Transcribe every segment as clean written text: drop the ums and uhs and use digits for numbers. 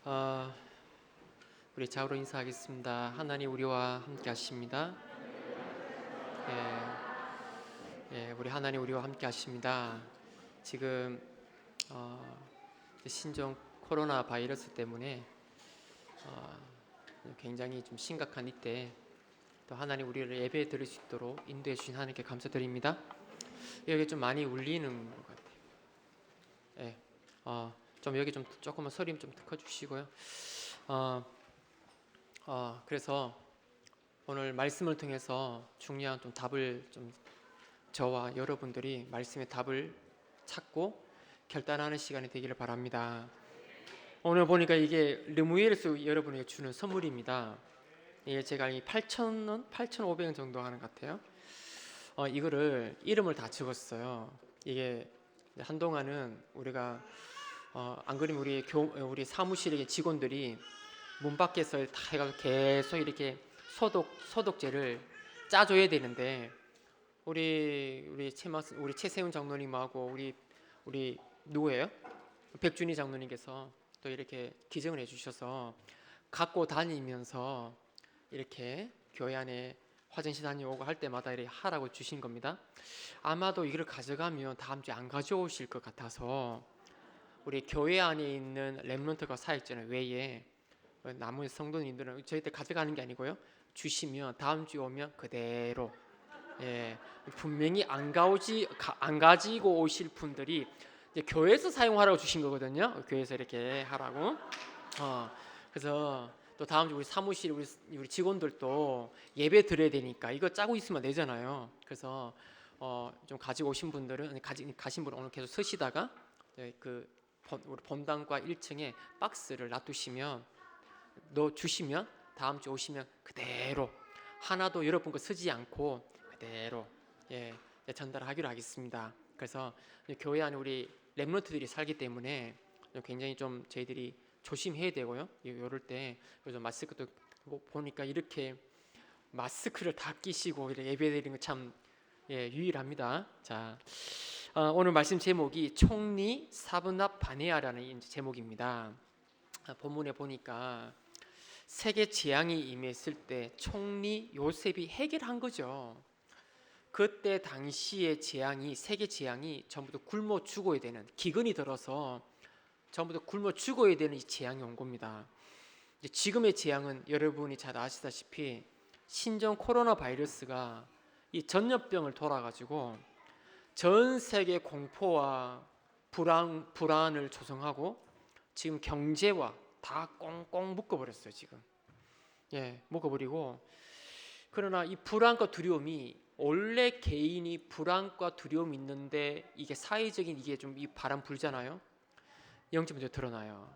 어, 우리 자으로 인사하겠습니다. 하나님 우리와 함께 하십니다. 우리 하나님 우리와 함께 하십니다. 지금 신종 코로나 바이러스 때문에 굉장히 좀 심각한 이때 또 하나님 우리를 예배 드릴 수 있도록 인도해 주신 하나님께 감사드립니다. 여기 좀 많이 울리는 것 같아요. 좀 여기 좀 조금만 소리 좀 커 주시고요. 그래서 오늘 말씀을 통해서 중요한 좀 답을 좀 저와 여러분들이 말씀의 답을 찾고 결단하는 시간이 되기를 바랍니다. 오늘 보니까 이게 르무엘에서 여러분에게 주는 선물입니다. 이게 제가 8,000원, 8,500원 정도 하는 것 같아요. 이거를 이름을 다 적었어요. 이게 한동안은 우리가 안 그러면 우리 사무실의 직원들이 문 밖에서 다 해가지고 계속 이렇게 소독제를 짜줘야 되는데 우리 최세훈 장로님하고 우리 누구예요? 백준희 장로님께서 또 이렇게 기증을 해주셔서 갖고 다니면서 이렇게 교회 안에 화장실 다녀오고 할 때마다 이렇게 하라고 주신 겁니다. 아마도 이걸 가져가면 다음 주에 안 가져오실 것 같아서 우리 교회 안에 있는 렘넌트가 사역자는 외에 나머지 성도님들은 저희들 가져가는 게 아니고요, 주시면 다음 주에 오면 그대로 분명히 안 가지고 오실 분들이 이제 교회에서 사용하라고 주신 거거든요. 교회에서 이렇게 하라고. 그래서 또 다음 주 우리 사무실 우리 직원들도 예배 드려야 되니까 이거 짜고 있으면 되잖아요. 그래서 좀 가지고 오신 분들은 가신 분은 오늘 계속 서시다가 우리 본당과 1층에 박스를 놔두시면 주시면 다음 주 오시면 그대로 하나도 여러분 거 쓰지 않고 그대로 전달하기로 하겠습니다. 그래서 교회 안에 우리 렘넌트들이 살기 때문에 굉장히 좀 저희들이 조심해야 되고요. 이럴 때 그래서 마스크도 보니까 이렇게 마스크를 다 끼시고 이렇게 예배드리는 거 참 유일합니다. 자, 오늘 말씀 제목이 총리 사브납 바네아라는 제목입니다. 본문에 보니까 세계 재앙이 임했을 때 총리 요셉이 해결한 거죠. 그때 당시의 세계 재앙이 전부 다 굶어 죽어야 되는, 기근이 들어서 전부 다 굶어 죽어야 되는 이 재앙이 온 겁니다. 이제 지금의 재앙은 여러분이 잘 아시다시피 신종 코로나 바이러스가 이 전염병을 돌아가지고 전 세계 공포와 불안을 조성하고 지금 경제와 다 꽁꽁 묶어버렸어요. 지금 묶어버리고, 그러나 이 불안과 두려움이 원래 개인이 불안과 두려움이 있는데 이게 사회적인 이게 좀 이 바람 불잖아요. 영적 문제 드러나요.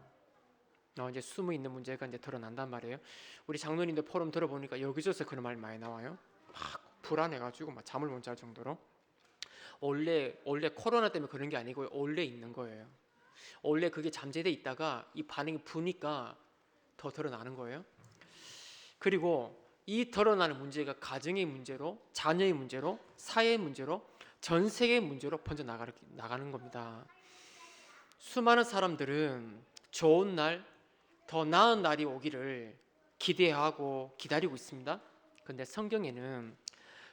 이제 숨어 있는 문제가 이제 드러난단 말이에요. 우리 장로님들 포럼 들어보니까 여기저기서 그런 말 많이 나와요. 막 불안해가지고 막 잠을 못 잘 정도로. 원래 코로나 때문에 그런 게 아니고요. 원래 있는 거예요. 원래 그게 잠재돼 있다가 이 반응이 부니까 더 드러나는 거예요. 그리고 이 드러나는 문제가 가정의 문제로, 자녀의 문제로, 사회의 문제로, 전 세계의 문제로 번져 나가는 겁니다. 수많은 사람들은 좋은 날, 더 나은 날이 오기를 기대하고 기다리고 있습니다. 그런데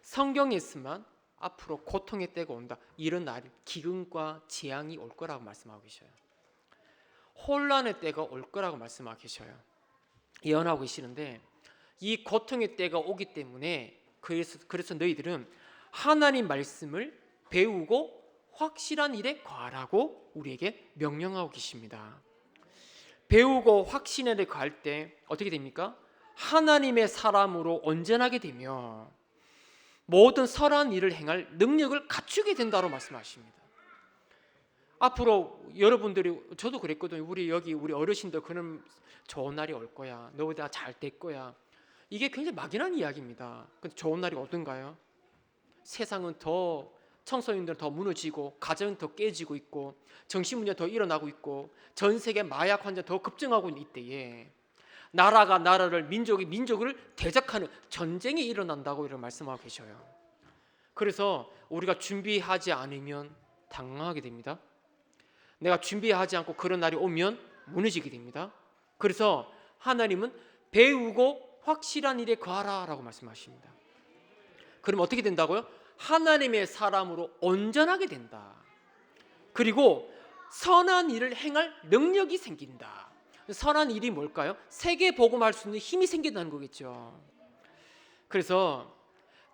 성경에서만 앞으로 고통의 때가 온다, 이런 날, 기근과 재앙이 올 거라고 말씀하고 계셔요. 혼란의 때가 올 거라고 말씀하고 계셔요. 예언하고 계시는데 이 고통의 때가 오기 때문에 그래서 너희들은 하나님 말씀을 배우고 확실한 일에 거하라고 우리에게 명령하고 계십니다. 배우고 확신에 대해 거할 때 어떻게 됩니까? 하나님의 사람으로 온전하게 되며 모든 선한 일을 행할 능력을 갖추게 된다고 말씀하십니다. 앞으로 여러분들이, 저도 그랬거든요. 우리 어르신들 그런 좋은 날이 올 거야, 너희들 잘 될 거야, 이게 굉장히 막연한 이야기입니다. 근데 좋은 날이 오던가요? 세상은 더, 청소년들은 더 무너지고 가정은 더 깨지고 있고 정신문제 더 일어나고 있고 전 세계 마약 환자 더 급증하고 있는 이때에 나라가 나라를, 민족이 민족을 대적하는 전쟁이 일어난다고 이렇게 말씀하고 계셔요. 그래서 우리가 준비하지 않으면 당황하게 됩니다. 내가 준비하지 않고 그런 날이 오면 무너지게 됩니다. 그래서 하나님은 배우고 확실한 일에 거하라 라고 말씀하십니다. 그럼 어떻게 된다고요? 하나님의 사람으로 온전하게 된다. 그리고 선한 일을 행할 능력이 생긴다. 선한 일이 뭘까요? 세계 복음할 수 있는 힘이 생긴다는 거겠죠. 그래서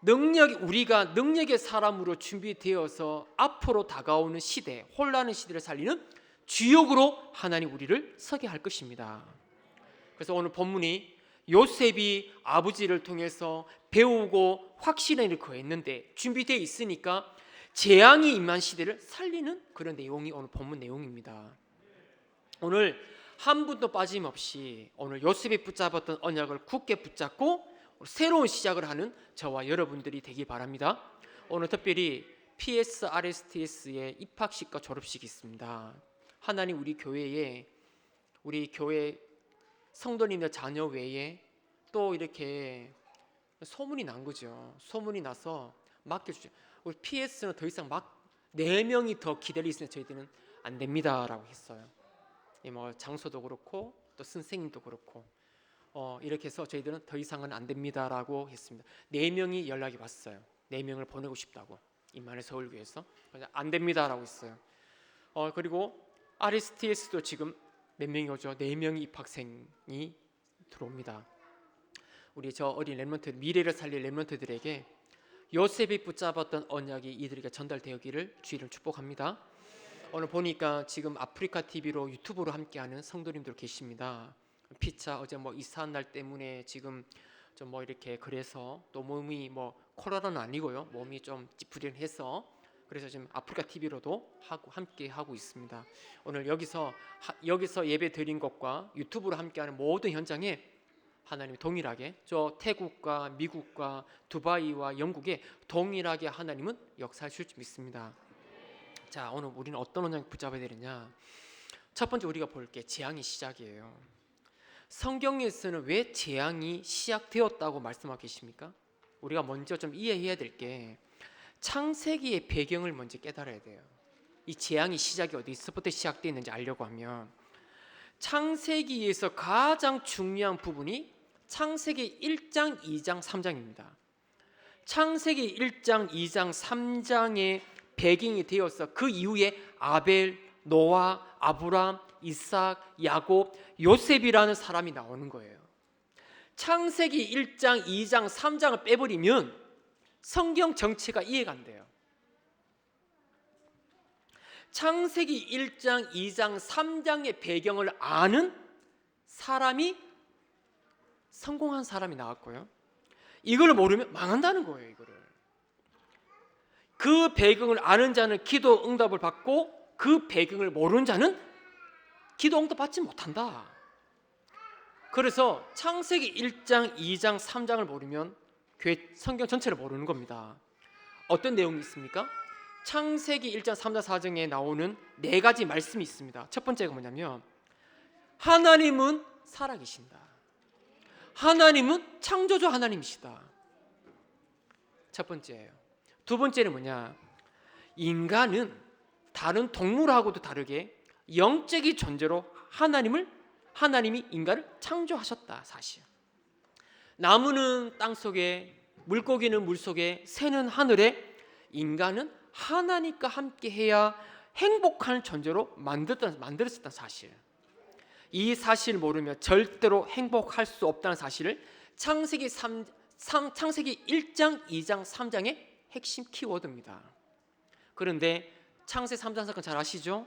우리가 능력의 사람으로 준비되어서 앞으로 다가오는 시대, 혼란의 시대를 살리는 주역으로 하나님 우리를 서게 할 것입니다. 그래서 오늘 본문이 요셉이 아버지를 통해서 배우고 확신의 일을 거했는데 준비되어 있으니까 재앙이 임한 시대를 살리는 그런 내용이 오늘 본문 내용입니다. 오늘 한 분도 빠짐없이 오늘 요셉이 붙잡았던 언약을 굳게 붙잡고 새로운 시작을 하는 저와 여러분들이 되기 바랍니다. 오늘 특별히 PS RSTS의 입학식과 졸업식이 있습니다. 하나님 우리 교회 성도님들 자녀 외에 또 이렇게 소문이 난 거죠. 소문이 나서 맡겨주죠. 우리 PS는 더 이상 4명이 더 기다릴 수 있으면 저희들은 안 됩니다라고 했어요. 뭐 장소도 그렇고 또 선생님도 그렇고 이렇게 해서 저희들은 더 이상은 안 됩니다라고 했습니다. 4명이 연락이 왔어요. 4명을 보내고 싶다고 임만의 서울교회에서 안 됩니다라고 했어요. 그리고 RSTS도 지금 몇 명이 오죠? 4명의 입학생이 들어옵니다. 우리 저 어린 렘넌트, 미래를 살릴 렘넌트들에게 요셉이 붙잡았던 언약이 이들에게 전달되기를 주의를 축복합니다. 오늘 보니까 지금 아프리카 TV로 유튜브로 함께하는 성도님들 계십니다. 피차 어제 이사한 날 때문에 지금 좀 이렇게 그래서 또 몸이 코로나는 아니고요. 몸이 좀 찌푸리해서 그래서 지금 아프리카 TV로도 함께 하고 있습니다. 오늘 여기서 예배 드린 것과 유튜브로 함께하는 모든 현장에 하나님이 동일하게 저 태국과 미국과 두바이와 영국에 동일하게 하나님은 역사하실 줄 믿습니다. 자, 오늘 우리는 어떤 언약을 붙잡아야 되느냐? 첫 번째 우리가 볼 게 재앙이 시작이에요. 성경에서는 왜 재앙이 시작되었다고 말씀하고 계십니까? 우리가 먼저 좀 이해해야 될 게 창세기의 배경을 먼저 깨달아야 돼요. 이 재앙이 시작이 어디서부터 시작되었는지 알려고 하면 창세기에서 가장 중요한 부분이 창세기 1장, 2장, 3장입니다. 창세기 1장, 2장, 3장의 배경이 되어서 그 이후에 아벨, 노아, 아브람, 이삭, 야곱, 요셉이라는 사람이 나오는 거예요. 창세기 1장, 2장, 3장을 빼버리면 성경 전체가 이해가 안 돼요. 창세기 1장, 2장, 3장의 배경을 아는 사람이 성공한 사람이 나왔고요. 이걸 모르면 망한다는 거예요. 이거를. 그 배경을 아는 자는 기도 응답을 받고 그 배경을 모르는 자는 기도 응답 받지 못한다. 그래서 창세기 1장, 2장, 3장을 모르면 교회 성경 전체를 모르는 겁니다. 어떤 내용이 있습니까? 창세기 1장, 3장, 4장에 나오는 4가지 말씀이 있습니다. 첫 번째가 뭐냐면 하나님은 살아계신다. 하나님은 창조주 하나님이시다. 첫 번째예요. 두 번째는 뭐냐? 인간은 다른 동물하고도 다르게 영적인 존재로 하나님이 인간을 창조하셨다. 사실. 나무는 땅속에, 물고기는 물속에, 새는 하늘에, 인간은 하나님과 함께해야 행복한 존재로 만들었었다는 사실. 이 사실을 모르면 절대로 행복할 수 없다는 사실을 창세기 1장, 2장, 3장의 핵심 키워드입니다. 그런데 창세기 3장 사건 잘 아시죠?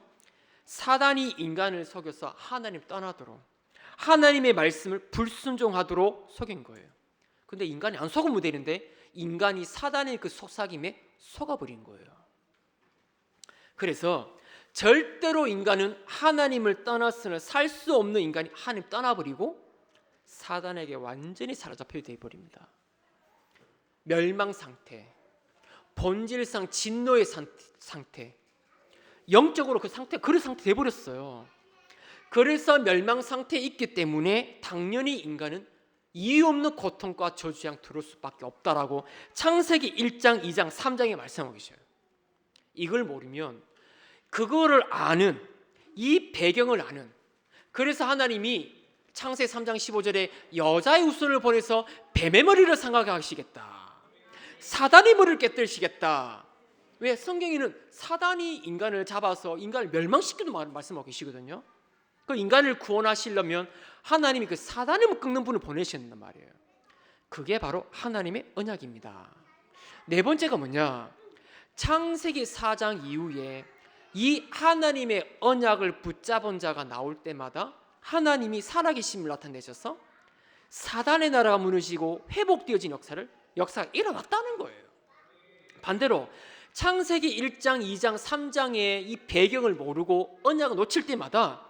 사단이 인간을 속여서 하나님 떠나도록, 하나님의 말씀을 불순종하도록 속인 거예요. 근데 인간이 안 속으면 되는데 인간이 사단의 그 속삭임에 속아버린 거예요. 그래서 절대로 인간은 하나님을 떠났으면 살 수 없는 인간이 하나님 떠나버리고 사단에게 완전히 사로잡혀 되어버립니다. 멸망 상태, 본질상 진노의 상태, 영적으로 그런 상태 되어버렸어요. 그래서 멸망 상태에 있기 때문에 당연히 인간은 이유 없는 고통과 저주양 들을 수밖에 없다라고 창세기 1장, 2장, 3장에 말씀하고 계셔요. 이걸 모르면 그거를 아는, 이 배경을 아는, 그래서 하나님이 창세기 3장 15절에 여자의 후손을 보내서 뱀의 머리를 상하게 하시겠다. 사단의 머리를 깨뜨리시겠다. 왜? 성경에는 사단이 인간을 잡아서 인간을 멸망시키는 말씀하고 계시거든요. 그 인간을 구원하시려면 하나님이 그 사단을 꺾는 분을 보내신단 말이에요. 그게 바로 하나님의 언약입니다. 네 번째가 뭐냐? 창세기 4장 이후에 이 하나님의 언약을 붙잡은 자가 나올 때마다 하나님이 살아계심을 나타내셔서 사단의 나라가 무너지고 회복되어진 역사가 일어났다는 거예요. 반대로 창세기 1장, 2장, 3장의 이 배경을 모르고 언약을 놓칠 때마다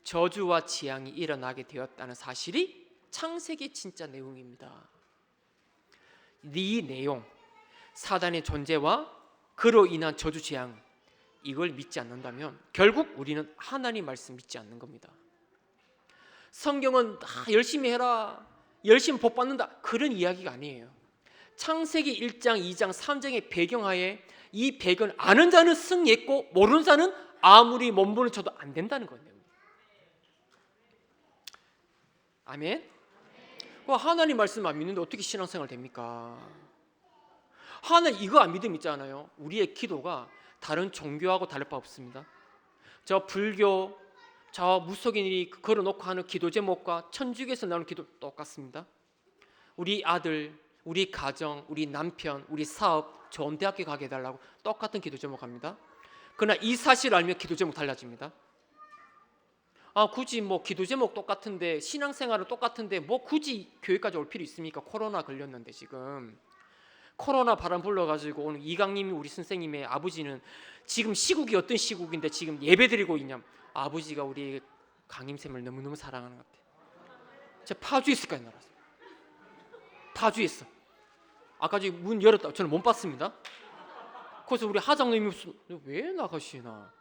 저주와 재앙이 일어나게 되었다는 사실이 창세기 진짜 내용입니다. 이 내용, 사단의 존재와 그로 인한 저주 재앙, 이걸 믿지 않는다면 결국 우리는 하나님 말씀 믿지 않는 겁니다. 성경은 열심히 해라, 열심히 복 받는다, 그런 이야기가 아니에요. 창세기 1장, 2장, 3장의 배경하에 이 배경을 아는 자는 승리했고 모르는 자는 아무리 몸부림을 쳐도 안 된다는 거예요. 아멘. 하나님 말씀 안 믿는데 어떻게 신앙생활 됩니까? 하나님 이거 안 믿음 있잖아요. 우리의 기도가 다른 종교하고 다를 바 없습니다. 저 불교, 저 무속인이 걸어놓고 하는 기도 제목과 천주교에서 나오는 기도 똑같습니다. 우리 아들, 우리 가정, 우리 남편, 우리 사업, 좋은 대학교 가게 해달라고 똑같은 기도 제목 합니다. 그러나 이 사실을 알면 기도 제목 달라집니다. 굳이 기도 제목 똑같은데 신앙생활은 똑같은데 굳이 교회까지 올 필요 있습니까? 코로나 걸렸는데 지금 코로나 바람 불러가지고 오늘 이강님이 우리 선생님의 아버지는 지금 시국이 어떤 시국인데 지금 예배드리고 있냐? 아버지가 우리 강임쌤을 너무너무 사랑하는 것 같아요. 제가 파주에서까지 날았어요. 파주에서. 아까 지금 문 열었다. 저는 못 봤습니다. 그래서 우리 하장님이 왜 나가시나?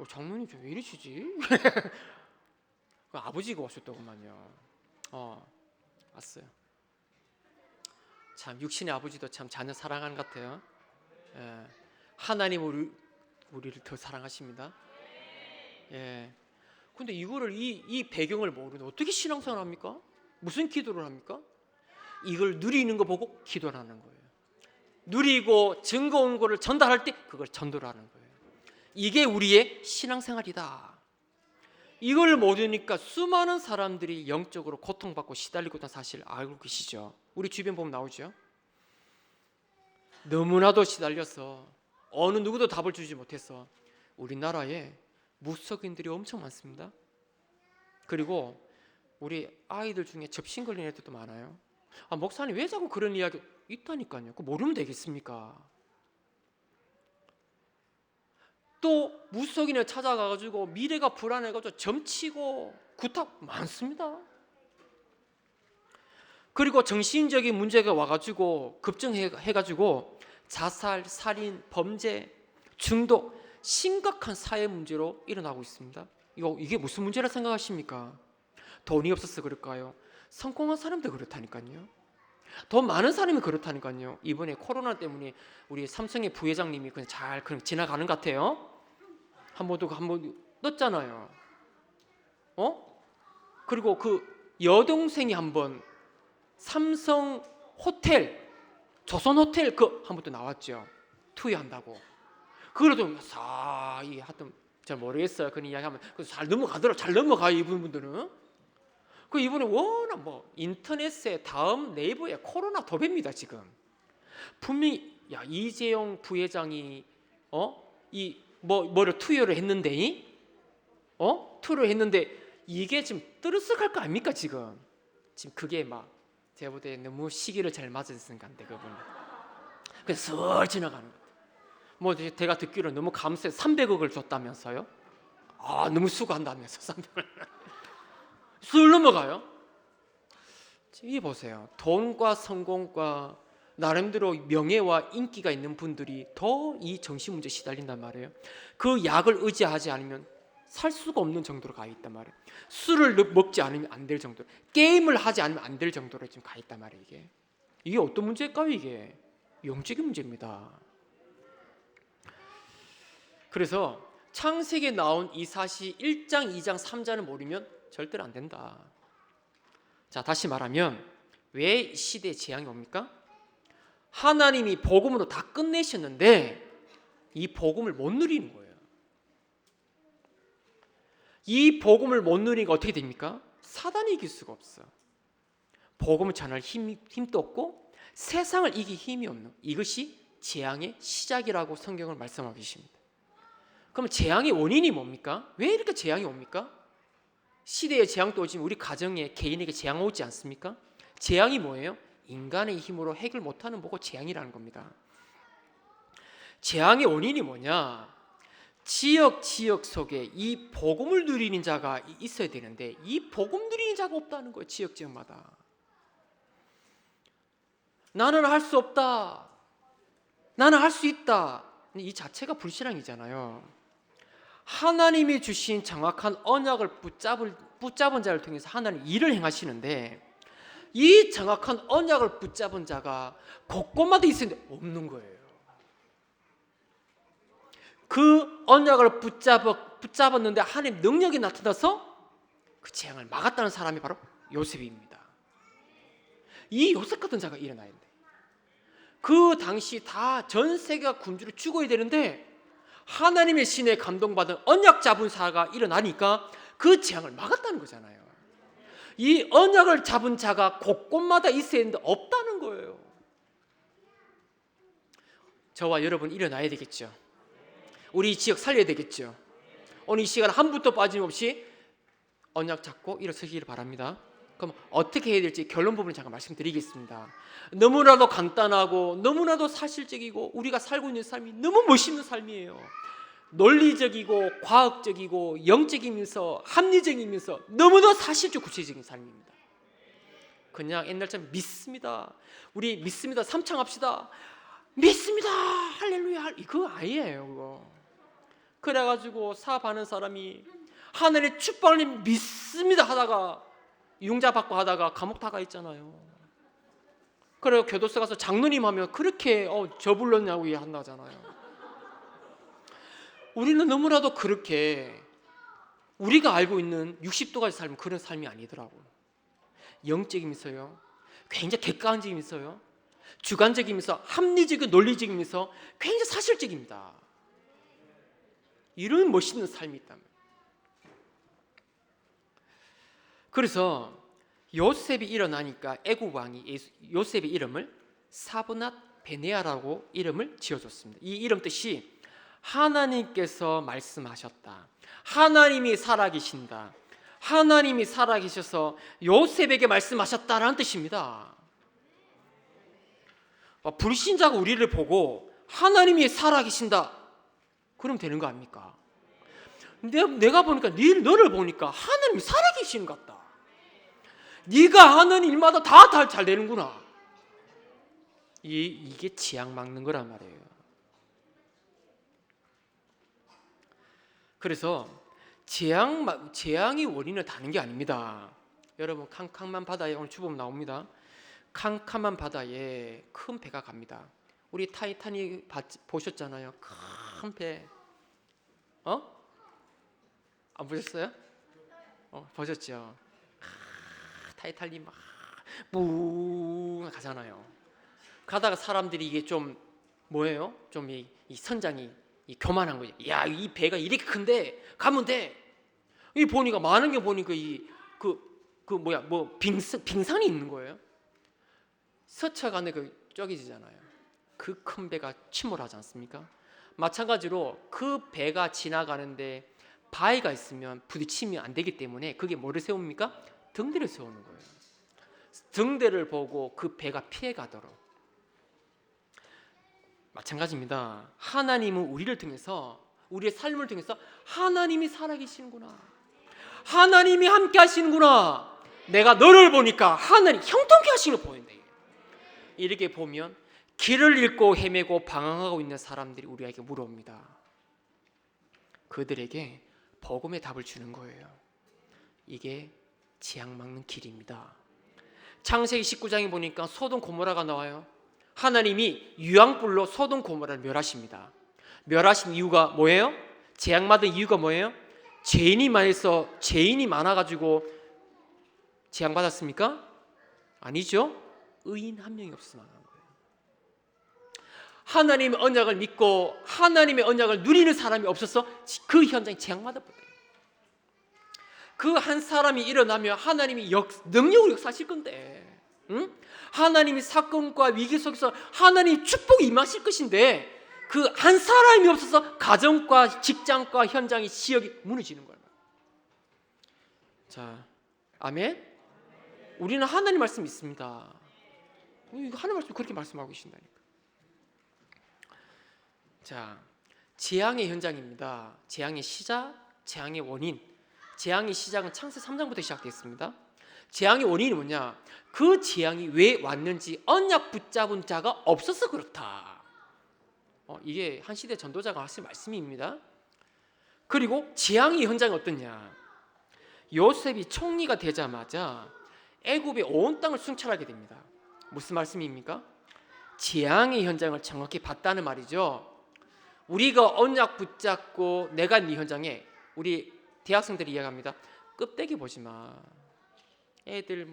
장로님 왜 이러시지? 아버지가 오셨더구만요. 왔어요. 참 육신의 아버지도 참 자녀 사랑하는 것 같아요. 예. 하나님 우리를 더 사랑하십니다. 예. 근데 이거를 이 배경을 모르는데 어떻게 신앙생활 합니까? 무슨 기도를 합니까? 이걸 누리는 거 보고 기도를 하는 거예요. 누리고 즐거운 거를 전달할 때 그걸 전도를 하는 거예요. 이게 우리의 신앙생활이다. 이걸 모르니까 수많은 사람들이 영적으로 고통받고 시달리고 있다는 사실을 알고 계시죠? 우리 주변 보면 나오죠? 너무나도 시달려서 어느 누구도 답을 주지 못해서 우리나라에 무속인들이 엄청 많습니다. 그리고 우리 아이들 중에 접신 걸린 애들도 많아요. 목사님 왜 자꾸 그런 이야기 있다니까요. 그거 모르면 되겠습니까? 또 무속인을 찾아가가지고 미래가 불안해가지고 점치고 구타 많습니다. 그리고 정신적인 문제가 와가지고 급증해가지고 자살, 살인, 범죄, 중독 심각한 사회 문제로 일어나고 있습니다. 이게 무슨 문제라 생각하십니까? 돈이 없어서 그럴까요? 성공한 사람도 그렇다니까요. 돈 많은 사람이 그렇다니까요. 이번에 코로나 때문에 우리 삼성의 부회장님이 그냥 잘 지나가는 것 같아요. 한번 떴잖아요. 그리고 그 여동생이 한번 삼성 호텔, 조선 호텔 한번 또 나왔죠. 투여한다고. 그래도 하여튼 잘 모르겠어요. 그런 이야기하면 잘 넘어가더라고. 잘 넘어가요 이분들은. 그 이번에 워낙 인터넷에 다음 네이버에 코로나 도배입니다 지금. 분명히 이재용 부회장이 뭐를 투여를 했는데 투여를 했는데 이게 지금 뜨르륵할 거 아닙니까 지금 그게 제가 볼 때 너무 시기를 잘 맞았으니까 안 돼 그분. 그래서 슬 지나가는 것 같아요. 제가 듣기로 너무 감사해서 300억을 줬다면서요? 너무 수고한다면서 300억을 술 넘어가요. 이 보세요. 돈과 성공과 나름대로 명예와 인기가 있는 분들이 더 이 정신 문제에 시달린단 말이에요. 그 약을 의지하지 않으면 살 수가 없는 정도로 가 있단 말이에요. 술을 먹지 않으면 안 될 정도로, 게임을 하지 않으면 안 될 정도로 지금 가 있단 말이에요. 이게 어떤 문제일까요? 이게 영적인 문제입니다. 그래서 창세기에 나온 이 사실 1장, 2장, 3장을 모르면 절대로 안 된다. 자, 다시 말하면 왜 시대에 재앙이 옵니까? 하나님이 복음으로 다 끝내셨는데 이 복음을 못 누리는 거예요. 이 복음을 못 누리니까 어떻게 됩니까? 사단이 이길 수가 없어. 복음을 전할 힘도 없고 세상을 이길 힘이 없는, 이것이 재앙의 시작이라고 성경을 말씀하고 계십니다. 그럼 재앙의 원인이 뭡니까? 왜 이렇게 재앙이 옵니까? 시대의 재앙도 오지만 우리 가정에, 개인에게 재앙 오지 않습니까? 재앙이 뭐예요? 인간의 힘으로 해결 못하는 뭐고 재앙이라는 겁니다. 재앙의 원인이 뭐냐? 지역 속에 이 복음을 누리는 자가 있어야 되는데 이 복음 누리는 자가 없다는 거예요. 지역마다. 나는 할 수 없다, 나는 할 수 있다, 이 자체가 불신앙이잖아요. 하나님이 주신 정확한 언약을 붙잡은 자를 통해서 하나님 일을 행하시는데 이 정확한 언약을 붙잡은 자가 곳곳마다 있었는데 없는 거예요. 그 언약을 붙잡았는데 하나님 능력이 나타나서 그 재앙을 막았다는 사람이 바로 요셉입니다. 이 요셉 같은 자가 일어나야 돼. 그 당시 다 전 세계가 굶주려 죽어야 되는데 하나님의 신에 감동받은 언약 잡은 자가 일어나니까 그 재앙을 막았다는 거잖아요. 이 언약을 잡은 자가 곳곳마다 있어야 되는데 없다는 거예요. 저와 여러분 일어나야 되겠죠. 우리 지역 살려야 되겠죠. 오늘 이 시간 한 분도 빠짐없이 언약 잡고 일어서기를 바랍니다. 그럼 어떻게 해야 될지 결론 부분을 잠깐 말씀드리겠습니다. 너무나도 간단하고 너무나도 사실적이고 우리가 살고 있는 삶이 너무 멋있는 삶이에요. 논리적이고 과학적이고 영적이면서 합리적이면서 너무나 사실적 구체적인 삶입니다. 그냥 옛날처럼 믿습니다, 우리 믿습니다, 삼창합시다, 믿습니다, 할렐루야, 그거 아니에요. 그거. 그래가지고 사업하는 사람이 하늘의 축복을 믿습니다 하다가 융자 받고 하다가 감옥 다가 있잖아요. 그래서 교도소 가서 장로님 하면 그렇게 저 불렀냐고 한다잖아요. 우리는 너무나도 그렇게 우리가 알고 있는 60도까지 살면 그런 삶이 아니더라고요. 영적이면서요, 굉장히 객관적이면서요, 주관적이면서 합리적이고 논리적이면서 굉장히 사실적입니다. 이런 멋있는 삶이 있다면. 그래서 요셉이 일어나니까 애굽 왕이 요셉의 이름을 사브낫 베네아라고 이름을 지어줬습니다. 이 이름 뜻이 하나님께서 말씀하셨다, 하나님이 살아계신다, 하나님이 살아계셔서 요셉에게 말씀하셨다라는 뜻입니다. 불신자가 우리를 보고 하나님이 살아계신다 그럼 되는 거 아닙니까? 내가 보니까 너를 보니까 하나님이 살아계시는 것 같다, 네가 하는 일마다 다 잘 되는구나. 이게 재앙 막는 거란 말이에요. 그래서 재앙이 원인을 다는 게 아닙니다. 여러분, 캄캄한 바다에 오늘 주보면 나옵니다. 캄캄한 바다에 큰 배가 갑니다. 우리 타이타닉 보셨잖아요. 큰 배. 안 보셨어요? 보셨죠? 타이타닉 막 무 가잖아요. 가다가 사람들이 이게 좀 뭐예요? 좀 이 선장이 교만한 거예요. 야, 이 배가 이렇게 큰데 가면 돼. 이 보니까 많은 게 보니까 빙산이 있는 거예요. 스쳐가는 쪼개지잖아요. 그 큰 배가 침몰하지 않습니까? 마찬가지로 그 배가 지나가는데 바위가 있으면 부딪히면 안 되기 때문에 그게 뭐를 세웁니까? 등대를 세우는 거예요. 등대를 보고 그 배가 피해가도록. 마찬가지입니다. 하나님은 우리를 통해서, 우리의 삶을 통해서 하나님이 살아계시는구나, 하나님이 함께 하시는구나, 내가 너를 보니까 하나님 형통케 하시는 걸 보인다. 이렇게 보면 길을 잃고 헤매고 방황하고 있는 사람들이 우리에게 물어옵니다. 그들에게 복음의 답을 주는 거예요. 이게 재앙 막는 길입니다. 창세기 19장에 보니까 소돔 고모라가 나와요. 하나님이 유황불로 소돔 고모라를 멸하십니다. 멸하신 이유가 뭐예요? 재앙 받은 이유가 뭐예요? 죄인이 많아가지고 재앙받았습니까? 아니죠. 의인 한 명이 없어서 망한 거예요. 하나님의 언약을 믿고 하나님의 언약을 누리는 사람이 없어서 그 현장이 재앙받아버려요. 그 한 사람이 일어나면 하나님이 능력으로 역사하실 건데, 응? 하나님이 사건과 위기 속에서 하나님이 축복이 임하실 것인데 그 한 사람이 없어서 가정과 직장과 현장의 지역이 무너지는 거예요. 자, 아멘. 우리는 하나님 말씀 믿습니다. 하나님 말씀 그렇게 말씀하고 계신다니까. 자, 재앙의 현장입니다. 재앙의 시작, 재앙의 원인. 재앙의 시작은 창세 3장부터 시작됐습니다. 재앙의 원인이 뭐냐? 그 재앙이 왜 왔는지 언약 붙잡은 자가 없어서 그렇다. 이게 한 시대 전도자가 하신 말씀입니다. 그리고 재앙의 현장이 어떠냐? 요셉이 총리가 되자마자 애굽의 온 땅을 순찰하게 됩니다. 무슨 말씀입니까? 재앙의 현장을 정확히 봤다는 말이죠. 우리가 언약 붙잡고 내가 네 현장에, 우리 대학생들이 이야기합니다. 껍데기 보지 마. 애들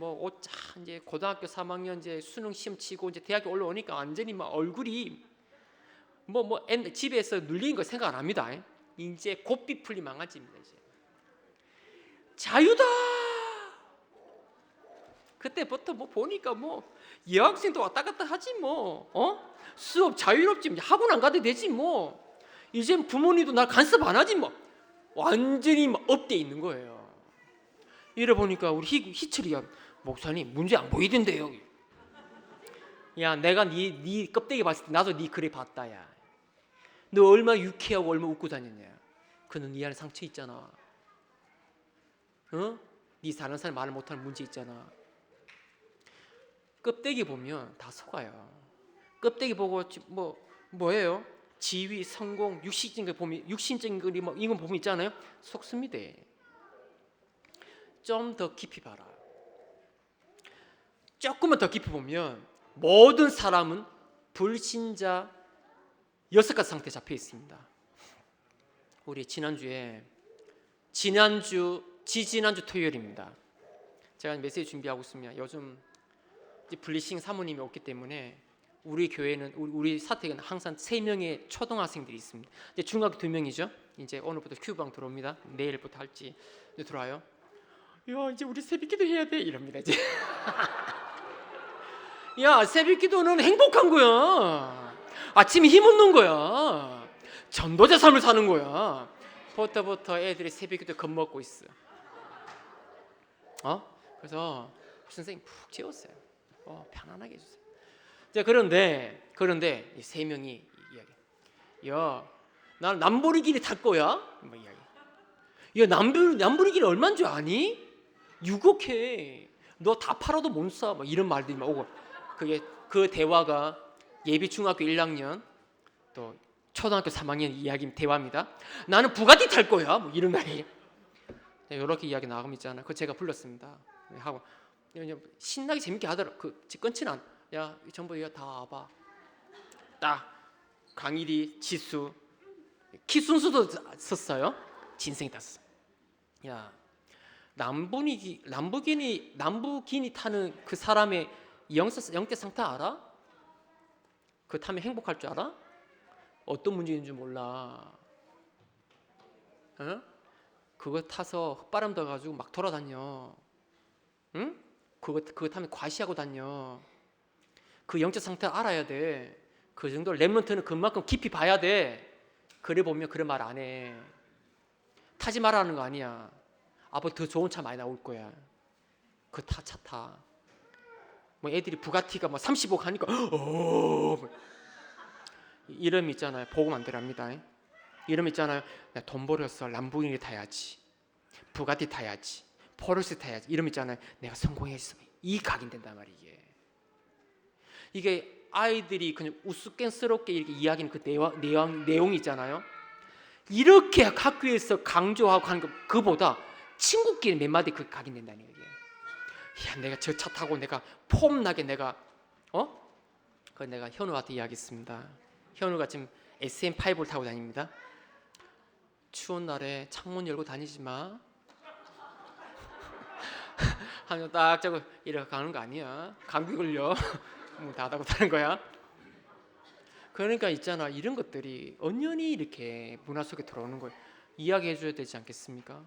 이제 고등학교 3학년 이제 수능 시험 치고 이제 대학에 올라오니까 완전히 막 얼굴이 집에서 눌리는 거 생각 안 합니다. 이제 고삐 풀리 망가집니다. 이제 자유다. 그때부터 보니까 여학생도 왔다 갔다 하지 수업 자유롭지, 학원 안 가도 되지 이젠 부모님도 날 간섭 안 하지 완전히 업돼 있는 거예요. 이래 보니까 우리 희철이가 목사님 문제 안 보이던데요. 야, 내가 네 껍데기 봤을 때 나도 네 글에 봤다. 야, 너 얼마나 유쾌하고 얼마나 웃고 다녔냐. 그는 네 안에 상처 있잖아. 네 다른 사람 말을 못하는 문제 있잖아. 껍데기 보면 다 속아요. 껍데기 보고 뭐예요? 지위, 성공, 육신적인 거 보면, 육신적인 거 이건 보면 있잖아요. 속습니다. 좀 더 깊이 봐라. 조금만 더 깊이 보면 모든 사람은 불신자 6가지 상태에 잡혀 있습니다. 우리 지난주 토요일입니다. 제가 메시지 준비하고 있으면 요즘 블리싱 사모님이 없기 때문에 우리 교회는, 우리 사택은 항상 3명의 초등학생들이 있습니다. 이제 중학교 2명이죠. 이제 오늘부터 큐방 들어옵니다. 내일부터 할지 들어와요. 야, 이제 우리 새벽기도 해야 돼 이럽니다. 이제 야, 새벽기도는 행복한 거야. 아침에 힘 얻는 거야. 전도자 삶을 사는 거야. 부터 애들이 새벽기도 겁먹고 있어. 그래서 선생님 푹 재웠어요. 편안하게 해주세요. 자, 그런데 이 3명이 이야기. 야, 나는 람보르기니 탈 거야. 이야기. 야, 람보르기니 얼마인 줄 아니? 6억해. 너 다 팔아도 못 사. 이런 말들이 막 오고. 그 대화가 예비 중학교 1학년 또 초등학교 3학년 이야기 대화입니다. 나는 부가티 탈 거야. 이런 말이. 이렇게 이야기 나가면 있잖아. 그거 제가 불렀습니다. 하고 신나게 재밌게 하더라. 끊지는 않. 야, 전부 이거 다 와봐. 딱 강일이, 지수, 키순수도 썼어요. 진생이 다 썼어. 야, 람보기니 타는 그 사람의 영대 상태 알아? 그거 타면 행복할 줄 알아? 어떤 문제인 줄 몰라. 그거 타서 헛바람 둬가지고 막 돌아다녀. 응? 그거 타면 과시하고 다녀. 그 영적 상태를 알아야 돼. 그 정도 렘넌트는 그만큼 깊이 봐야 돼. 그래 보면 그런 말 안 해. 타지 말라는 거 아니야. 앞으로 더 좋은 차 많이 나올 거야. 그 차 타. 애들이 부가티가 35 가니까 이름 있잖아요. 복음 안 들합니다. 이름 있잖아요. 나 돈 벌었어. 람보르기니 타야지. 부가티 타야지. 포르쉐 타야지. 이름 있잖아요. 내가 성공했어. 이 각인된단 말이에요. 이게 아이들이 그냥 우스꽝스럽게 이렇게 이야기하는 그 내용이 있잖아요. 이렇게 학교에서 강조하고 하는 그보다 친구끼리 몇 마디 그 각인된다는 얘기예요. 야, 내가 저 차 타고 내가 폼나게 내가 그 내가 현우한테 이야기했습니다. 현우가 지금 SM5를 타고 다닙니다. 추운 날에 창문 열고 다니지 마. 하면 딱 자고 이렇게 가는 거 아니야. 감기 걸려. 문 닫아고 타는 거야. 그러니까 있잖아, 이런 것들이 언연히 이렇게 문화 속에 들어오는 거예요. 이야기해 줘야 되지 않겠습니까?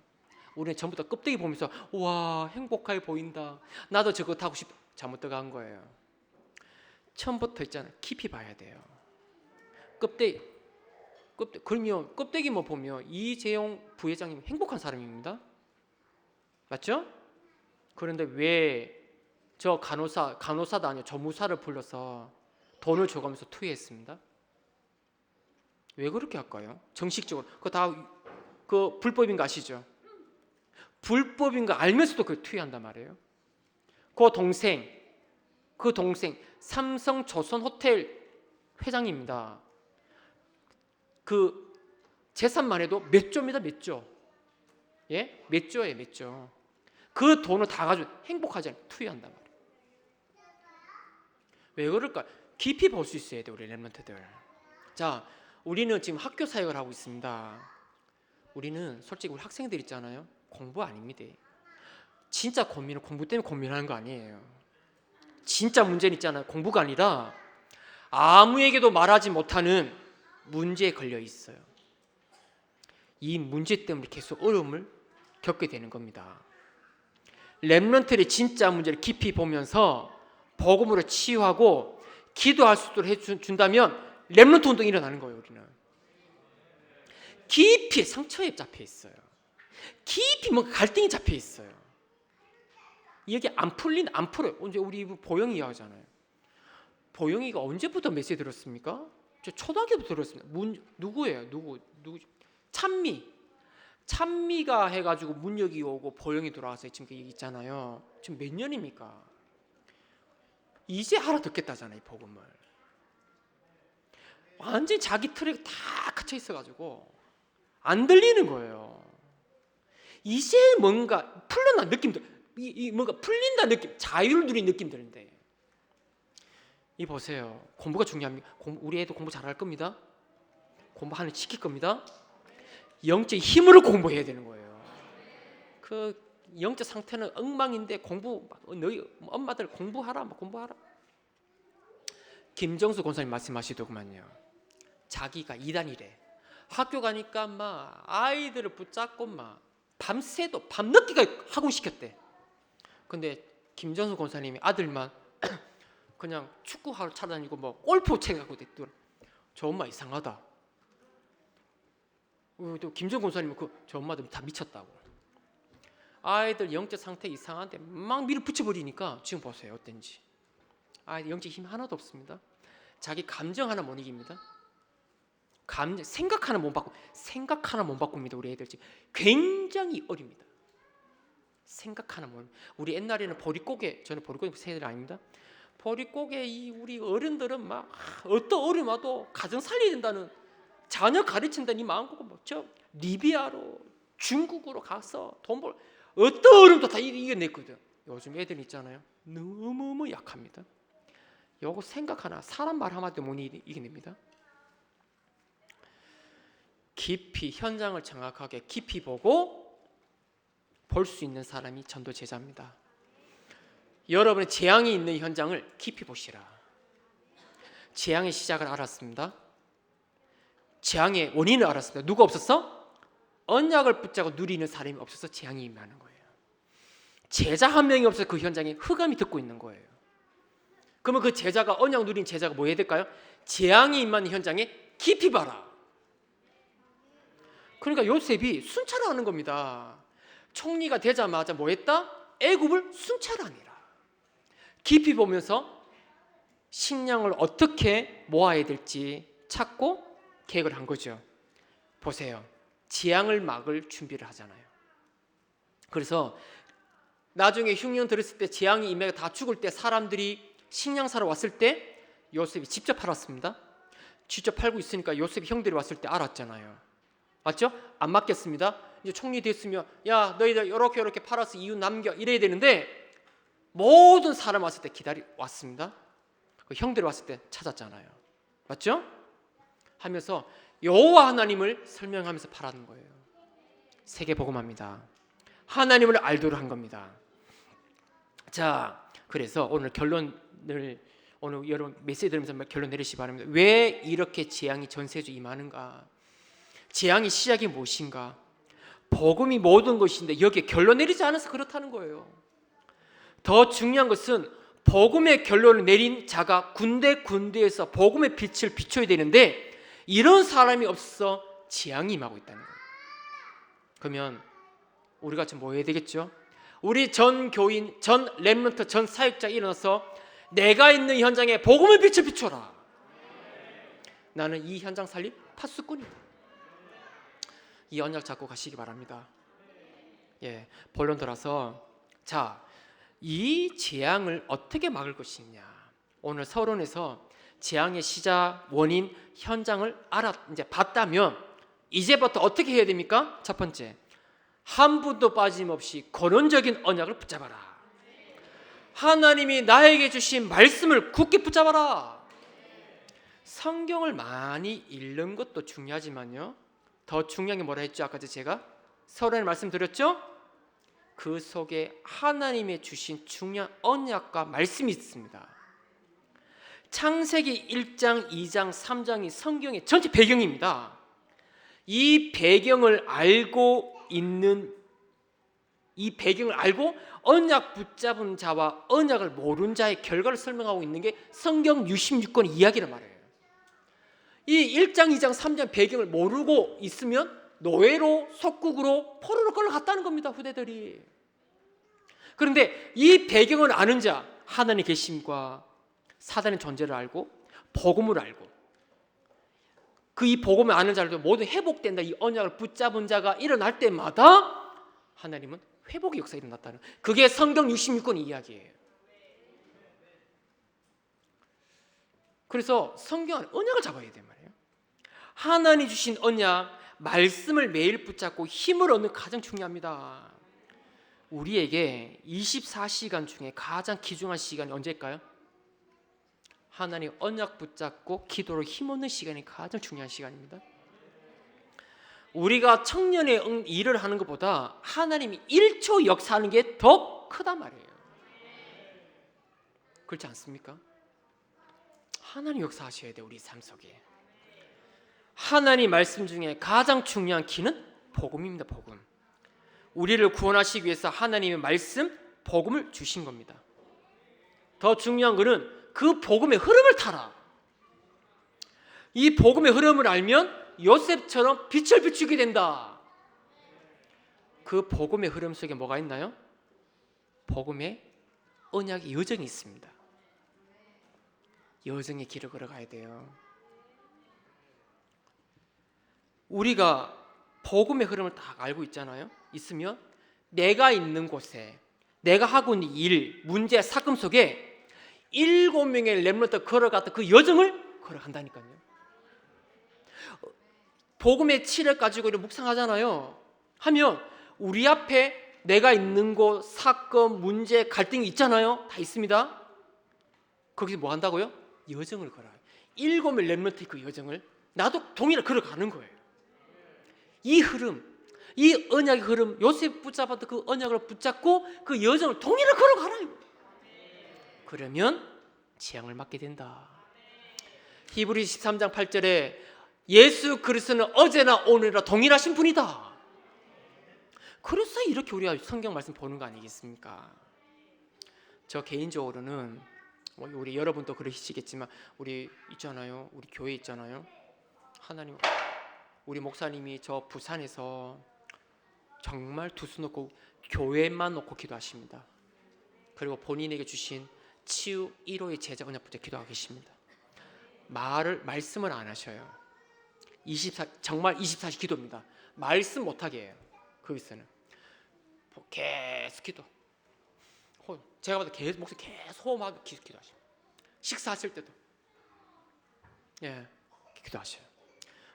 우리는 전부 다 껍데기 보면서 와 행복해 보인다, 나도 저거 타고 싶다. 잘못 들어간 거예요. 처음부터 있잖아, 깊이 봐야 돼요. 그러면 껍데기만 보면 이재용 부회장님 행복한 사람입니다. 맞죠? 그런데 왜 저 간호사도 아니고 조무사를 불러서 돈을 줘가면서 투여했습니다. 왜 그렇게 할까요? 정식적으로 그거 다 그 불법인 거 아시죠? 불법인 거 알면서도 그 투여한단 말이에요. 그 동생 삼성조선 호텔 회장입니다. 그 재산만 해도 몇 조입니다. 몇 조. 예? 몇 조예요, 몇 조. 그 돈을 다 가지고 행복하지 않고 투여한단 말이에요. 왜 그럴까? 깊이 볼 수 있어야 돼, 우리 랩런트들. 자, 우리는 지금 학교 사역을 하고 있습니다. 우리는 솔직히 우리 학생들 있잖아요. 공부 아닙니다. 진짜 고민은 공부 때문에 고민하는 거 아니에요. 진짜 문제는 있잖아요. 공부가 아니라 아무에게도 말하지 못하는 문제에 걸려 있어요. 이 문제 때문에 계속 어려움을 겪게 되는 겁니다. 렘넌트의 진짜 문제를 깊이 보면서 복음으로 치유하고 기도할 수 있도록 해준다면 렘넌트 운동이 일어나는 거예요. 우리는 깊이 상처에 잡혀 있어요. 깊이 뭔가 갈등이 잡혀 있어요. 이게 안 풀어요. 언제 우리 보영이 이야기하잖아요. 보영이가 언제부터 메시지 들었습니까? 저 초등학교 때부터 들었습니다. 누구예요? 누구? 찬미가 해가지고 문혁이 오고 보영이 돌아와서 지금 얘기 있잖아요. 지금 몇 년입니까? 이제 알아듣겠다잖아요, 이 복음을. 완전히 자기 틀에 다 갇혀 있어가지고 안 들리는 거예요. 이제 뭔가 풀려난 느낌도, 뭔가 풀린다 느낌, 자유를 누린 느낌 드는데, 이 보세요. 공부가 중요합니까? 우리 애도 공부 잘할 겁니다. 공부하는 시킬 겁니다. 영적 힘으로 공부해야 되는 거예요. 그 영적 상태는 엉망인데 너희 엄마들 공부하라. 김정수 권사님 말씀하시더구만요. 자기가 이단이래. 학교 가니까 막 아이들을 붙잡고 막 밤새도 밤늦게까지 학원 시켰대. 근데 김정수 권사님이 아들만 그냥 축구하러 찾아다니고 뭐 골프 챙겨갖고 됐더라. 저 엄마 이상하다. 또 김정수 권사님은 저 엄마들 다 미쳤다고. 아이들 영적 상태 이상한데 막 밀어붙여버리니까 지금 보세요 어땠는지. 아이들 영적 힘 하나도 없습니다. 자기 감정 하나 못 이깁니다. 생각 하나 못 바꿉니다. 우리 애들 지금 굉장히 어립니다. 생각 하나 못. 우리 옛날에는 보릿고개, 저는 보릿고개 세대는 아닙니다. 보릿고개 우리 어른들은 막 어떤 어려움 와도 가정 살려야 된다는, 자녀 가르친다는 이 마음고 뭐죠? 리비아로 중국으로 가서 돈 벌, 어떤 어려움도 다 이겨냈거든. 요즘 애들 있잖아요. 너무 약합니다. 요거 생각 하나, 사람 말 한마디도 못 이겨냅니다. 깊이 현장을 정확하게 깊이 보고 볼 수 있는 사람이 전도 제자입니다. 여러분의 재앙이 있는 현장을 깊이 보시라. 재앙의 시작을 알았습니다. 재앙의 원인을 알았습니다. 누가 없었어? 언약을 붙잡고 누리는 사람이 없어서 재앙이 임하는 거예요. 제자 한 명이 없어서 그 현장에 흑암이 듣고 있는 거예요. 그러면 그 제자가, 언약 누린 제자가 뭐 해야 될까요? 재앙이 임하는 현장에 깊이 봐라. 그러니까 요셉이 순찰하는 겁니다. 총리가 되자마자 뭐 했다? 애굽을 순찰하니라. 깊이 보면서 식량을 어떻게 모아야 될지 찾고 계획을 한 거죠. 보세요. 재앙을 막을 준비를 하잖아요. 그래서 나중에 흉년 들었을 때, 재앙이 임해가 다 죽을 때 사람들이 식량 사러 왔을 때 요셉이 직접 팔았습니다. 직접 팔고 있으니까 요셉이 형들이 왔을 때 알았잖아요. 맞죠? 안 맞겠습니다. 이제 총리 됐으면 야 너희들 이렇게 팔아서 이웃 남겨 이래야 되는데, 모든 사람 왔을 때 왔습니다. 그 형들이 왔을 때 찾았잖아요. 맞죠? 하면서 여호와 하나님을 설명하면서 팔았는 거예요. 세계 복음합니다. 하나님을 알도록 한 겁니다. 자, 그래서 오늘 여러분 메시지 들으면서 결론 내리시기 바랍니다. 왜 이렇게 재앙이 전세주 임하는가? 재앙의 시작이 무엇인가? 복음이 모든 것인데 여기에 결론 내리지 않아서 그렇다는 거예요. 더 중요한 것은 복음의 결론을 내린 자가 군데군데에서 복음의 빛을 비춰야 되는데 이런 사람이 없어 재앙이 임하고 있다는 거예요. 그러면 우리가 좀 뭐 해야 되겠죠? 우리 전 교인, 전 렘넌트, 전 사역자 일어나서 내가 있는 현장에 복음의 빛을 비춰라. 나는 이 현장 살림 파수꾼이다. 이 언약 잡고 가시기 바랍니다. 예, 본론 돌아서 자, 이 재앙을 어떻게 막을 것이냐. 오늘 서론에서 재앙의 시작, 원인, 현장을 이제 봤다면 이제부터 어떻게 해야 됩니까? 첫 번째, 한 분도 빠짐없이 근원적인 언약을 붙잡아라. 하나님이 나에게 주신 말씀을 굳게 붙잡아라. 성경을 많이 읽는 것도 중요하지만요, 더 중요한 게 뭐라 했죠? 아까 제가 서론에 말씀드렸죠? 그 속에 하나님의 주신 중요한 언약과 말씀이 있습니다. 창세기 1장, 2장, 3장이 성경의 전체 배경입니다. 이 배경을 알고 언약 붙잡은 자와 언약을 모르는 자의 결과를 설명하고 있는 게 성경 66권의 이야기란 말이에요. 이 1장, 2장, 3장 배경을 모르고 있으면 노예로, 속국으로, 포로로 끌려갔다는 겁니다, 후대들이. 그런데 이 배경을 아는 자, 하나님의 계심과 사단의 존재를 알고 복음을 알고 이 복음을 아는 자들도 모두 회복된다. 이 언약을 붙잡은 자가 일어날 때마다 하나님은 회복의 역사가 일어났다는, 그게 성경 66권 이야기예요. 그래서 성경은 언약을 잡아야 돼 말이에요. 하나님 주신 언약, 말씀을 매일 붙잡고 힘을 얻는 가장 중요합니다. 우리에게 24시간 중에 가장 귀중한 시간이 언제일까요? 하나님 언약 붙잡고 기도로 힘 얻는 시간이 가장 중요한 시간입니다. 우리가 청년의 일을 하는 것보다 하나님이 1초 역사하는 게 더 크단 말이에요. 그렇지 않습니까? 하나님 역사하셔야 돼요. 우리 삶 속에. 하나님 말씀 중에 가장 중요한 키는 복음입니다. 복음. 우리를 구원하시기 위해서 하나님의 말씀, 복음을 주신 겁니다. 더 중요한 것은 그 복음의 흐름을 타라. 이 복음의 흐름을 알면 요셉처럼 빛을 비추게 된다. 그 복음의 흐름 속에 뭐가 있나요? 복음의 언약의 여정이 있습니다. 여정의 길을 걸어가야 돼요. 우리가 복음의 흐름을 딱 알고 있으면 내가 있는 곳에, 내가 하고 있는 일, 문제, 사건 속에 7명의 렘넌트 걸어갔던 그 여정을 걸어간다니까요. 복음의 치를 가지고 묵상하잖아요. 하면 우리 앞에 내가 있는 곳, 사건, 문제, 갈등이 있잖아요. 다 있습니다. 거기서 뭐 한다고요? 여정을 걸어요. 7명의 렘넌트의 그 여정을 나도 동일하게 걸어가는 거예요. 이 흐름, 이 언약의 흐름, 요셉 붙잡았던 그 언약을 붙잡고 그 여정을 동일하게 걸어가라. 그러면 재앙을 맞게 된다. 히브리서 13장 8절에 예수 그리스도는 어제나 오늘이나 동일하신 분이다. 그래서 이렇게 우리가 성경 말씀 보는 거 아니겠습니까? 저 개인적으로는 우리 여러분도 그러시겠지만 우리 있잖아요. 우리 교회 있잖아요. 하나님, 우리 목사님이 저 부산에서 정말 두 손 놓고 교회만 놓고 기도하십니다. 그리고 본인에게 주신 치유 1호의 제자 언약 붙잡고 기도하고 계십니다. 말씀을 안 하셔요. 정말 24시 기도입니다. 말씀 못하게 해요. 거기서는 계속 기도. 제가 봐도 목소리 계속 호흡하고 기도하십니다. 식사하실 때도 기도하셔요.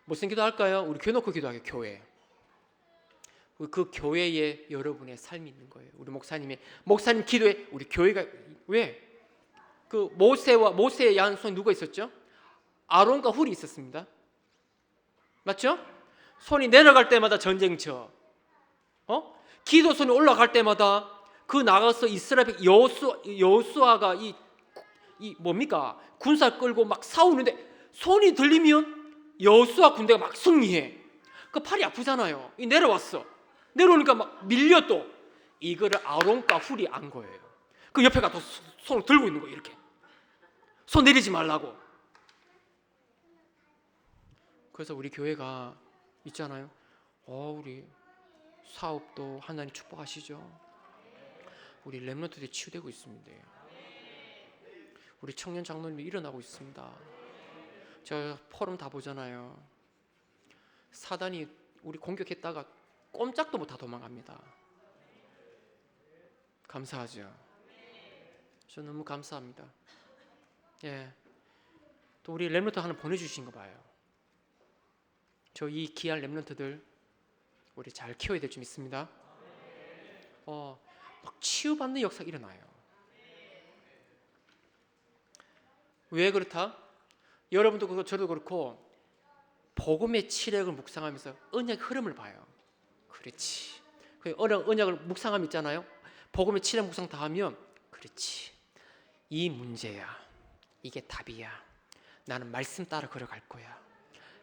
무슨 기도할까요? 우리 교회 놓고 기도하게. 교회. 그 교회에 여러분의 삶이 있는 거예요. 우리 목사님 기도에 우리 교회가 왜? 그 모세의 양손에 누가 있었죠? 아론과 훌이 있었습니다. 맞죠? 손이 내려갈 때마다 전쟁터, 기도 손이 올라갈 때마다 그 나가서 이스라엘 여호수아가 이 뭡니까? 군사 끌고 막 싸우는데 손이 들리면 여호수아 군대가 막 승리해. 그 팔이 아프잖아요. 내려왔어. 내려오니까 막 밀려 또. 이거를 아론과 훌이 안 거예요. 그 옆에 가서 손을 들고 있는 거예요. 이렇게 손 내리지 말라고. 그래서 우리 교회가 있잖아요. 우리 사업도 하나님 축복하시죠. 우리 렘넌트들이 치유되고 있습니다. 우리 청년 장로님이 일어나고 있습니다. 저 포럼 다 보잖아요. 사단이 우리 공격했다가 꼼짝도 못 하고 도망갑니다. 감사하죠. 저 너무 감사합니다. 예, 또 우리 렘넌트 하나 보내주신 거 봐요. 저 이 귀한 렘넌트들 우리 잘 키워야 될 줄 믿습니다. 막 치유받는 역사가 일어나요. 왜 그렇다? 여러분도 그렇고 저도 그렇고 복음의 치력을 묵상하면서 언약의 흐름을 봐요. 그렇지. 그 언약을 묵상함 있잖아요. 복음의 치력 묵상 다 하면 그렇지. 이 문제야. 이게 답이야. 나는 말씀 따라 걸어갈 거야.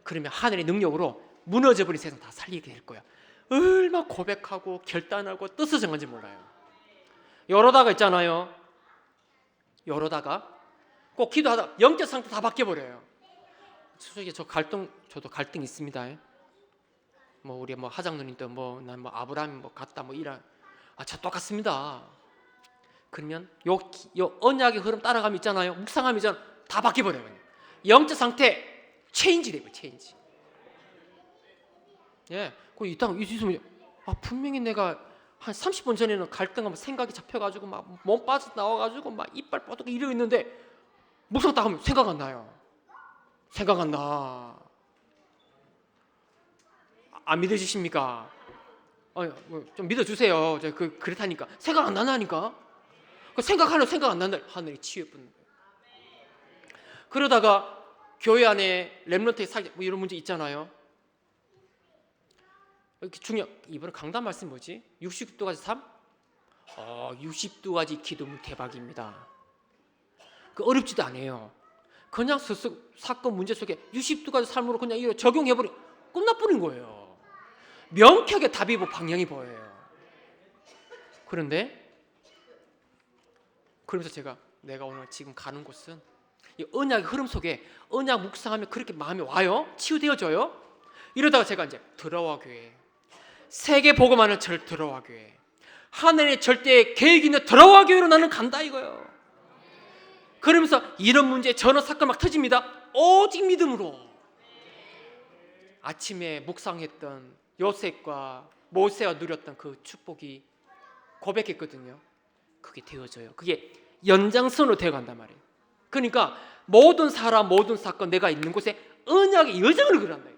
그러면 하늘의 능력으로 무너져버린 세상 다 살리게 될 거야. 얼마나 고백하고 결단하고 뜻을 정한지 몰라요. 이러다가 있잖아요. 이러다가 꼭 기도하다 영적 상태 다 바뀌어버려요. 솔직히 저도 갈등 있습니다. 우리 하장누님도 난 아브라함 갔다 이런 저 똑같습니다. 그러면 요 언약의 흐름 따라가면 있잖아요. 묵상하면 있잖아요. 다 바뀌어버려요. 영적 상태 체인지 돼요. 체인지. 예, 그 이따가 있으면 분명히 내가 한 30분 전에는 갈등하면 생각이 잡혀가지고 막 몸 빠져 나와가지고 막 이빨 뻗고 이러고 있는데 묵상 딱 하면 생각 안 나요. 생각 안 나. 안 믿어지십니까? 좀 믿어주세요. 그렇다니까. 생각 안 나니까. 생각하는 생각 안 난다. 하늘이 치유뿐. 그러다가 교회 안에 렘넌트의 사기 이런 문제 있잖아요. 이번에 강단 말씀 뭐지? 60도 삶? 60도 가지 기도는 대박입니다. 어렵지도 않아요. 그냥 사건 문제 속에 60도 가지 삶으로 그냥 이거 적용해버리면 끝나버린 거예요. 명쾌하게 답이 방향이 보여요. 그런데 그러면서 내가 오늘 지금 가는 곳은 이 언약의 흐름 속에 언약 묵상하면 그렇게 마음이 와요. 치유되어져요. 이러다가 제가 이제 들어와 교회, 세계 복음하는 들어와 교회, 하늘의 절대 계획 있는 들어와 교회로 나는 간다 이거예요. 그러면서 이런 문제 전원 사건 막 터집니다. 오직 믿음으로. 아침에 묵상했던 요셉과 모세가 누렸던 그 축복이 고백했거든요. 그게 되어져요. 그게 연장선으로 되어간단 말이에요. 그러니까 모든 사람 모든 사건 내가 있는 곳에 언약의 여정을 그린다.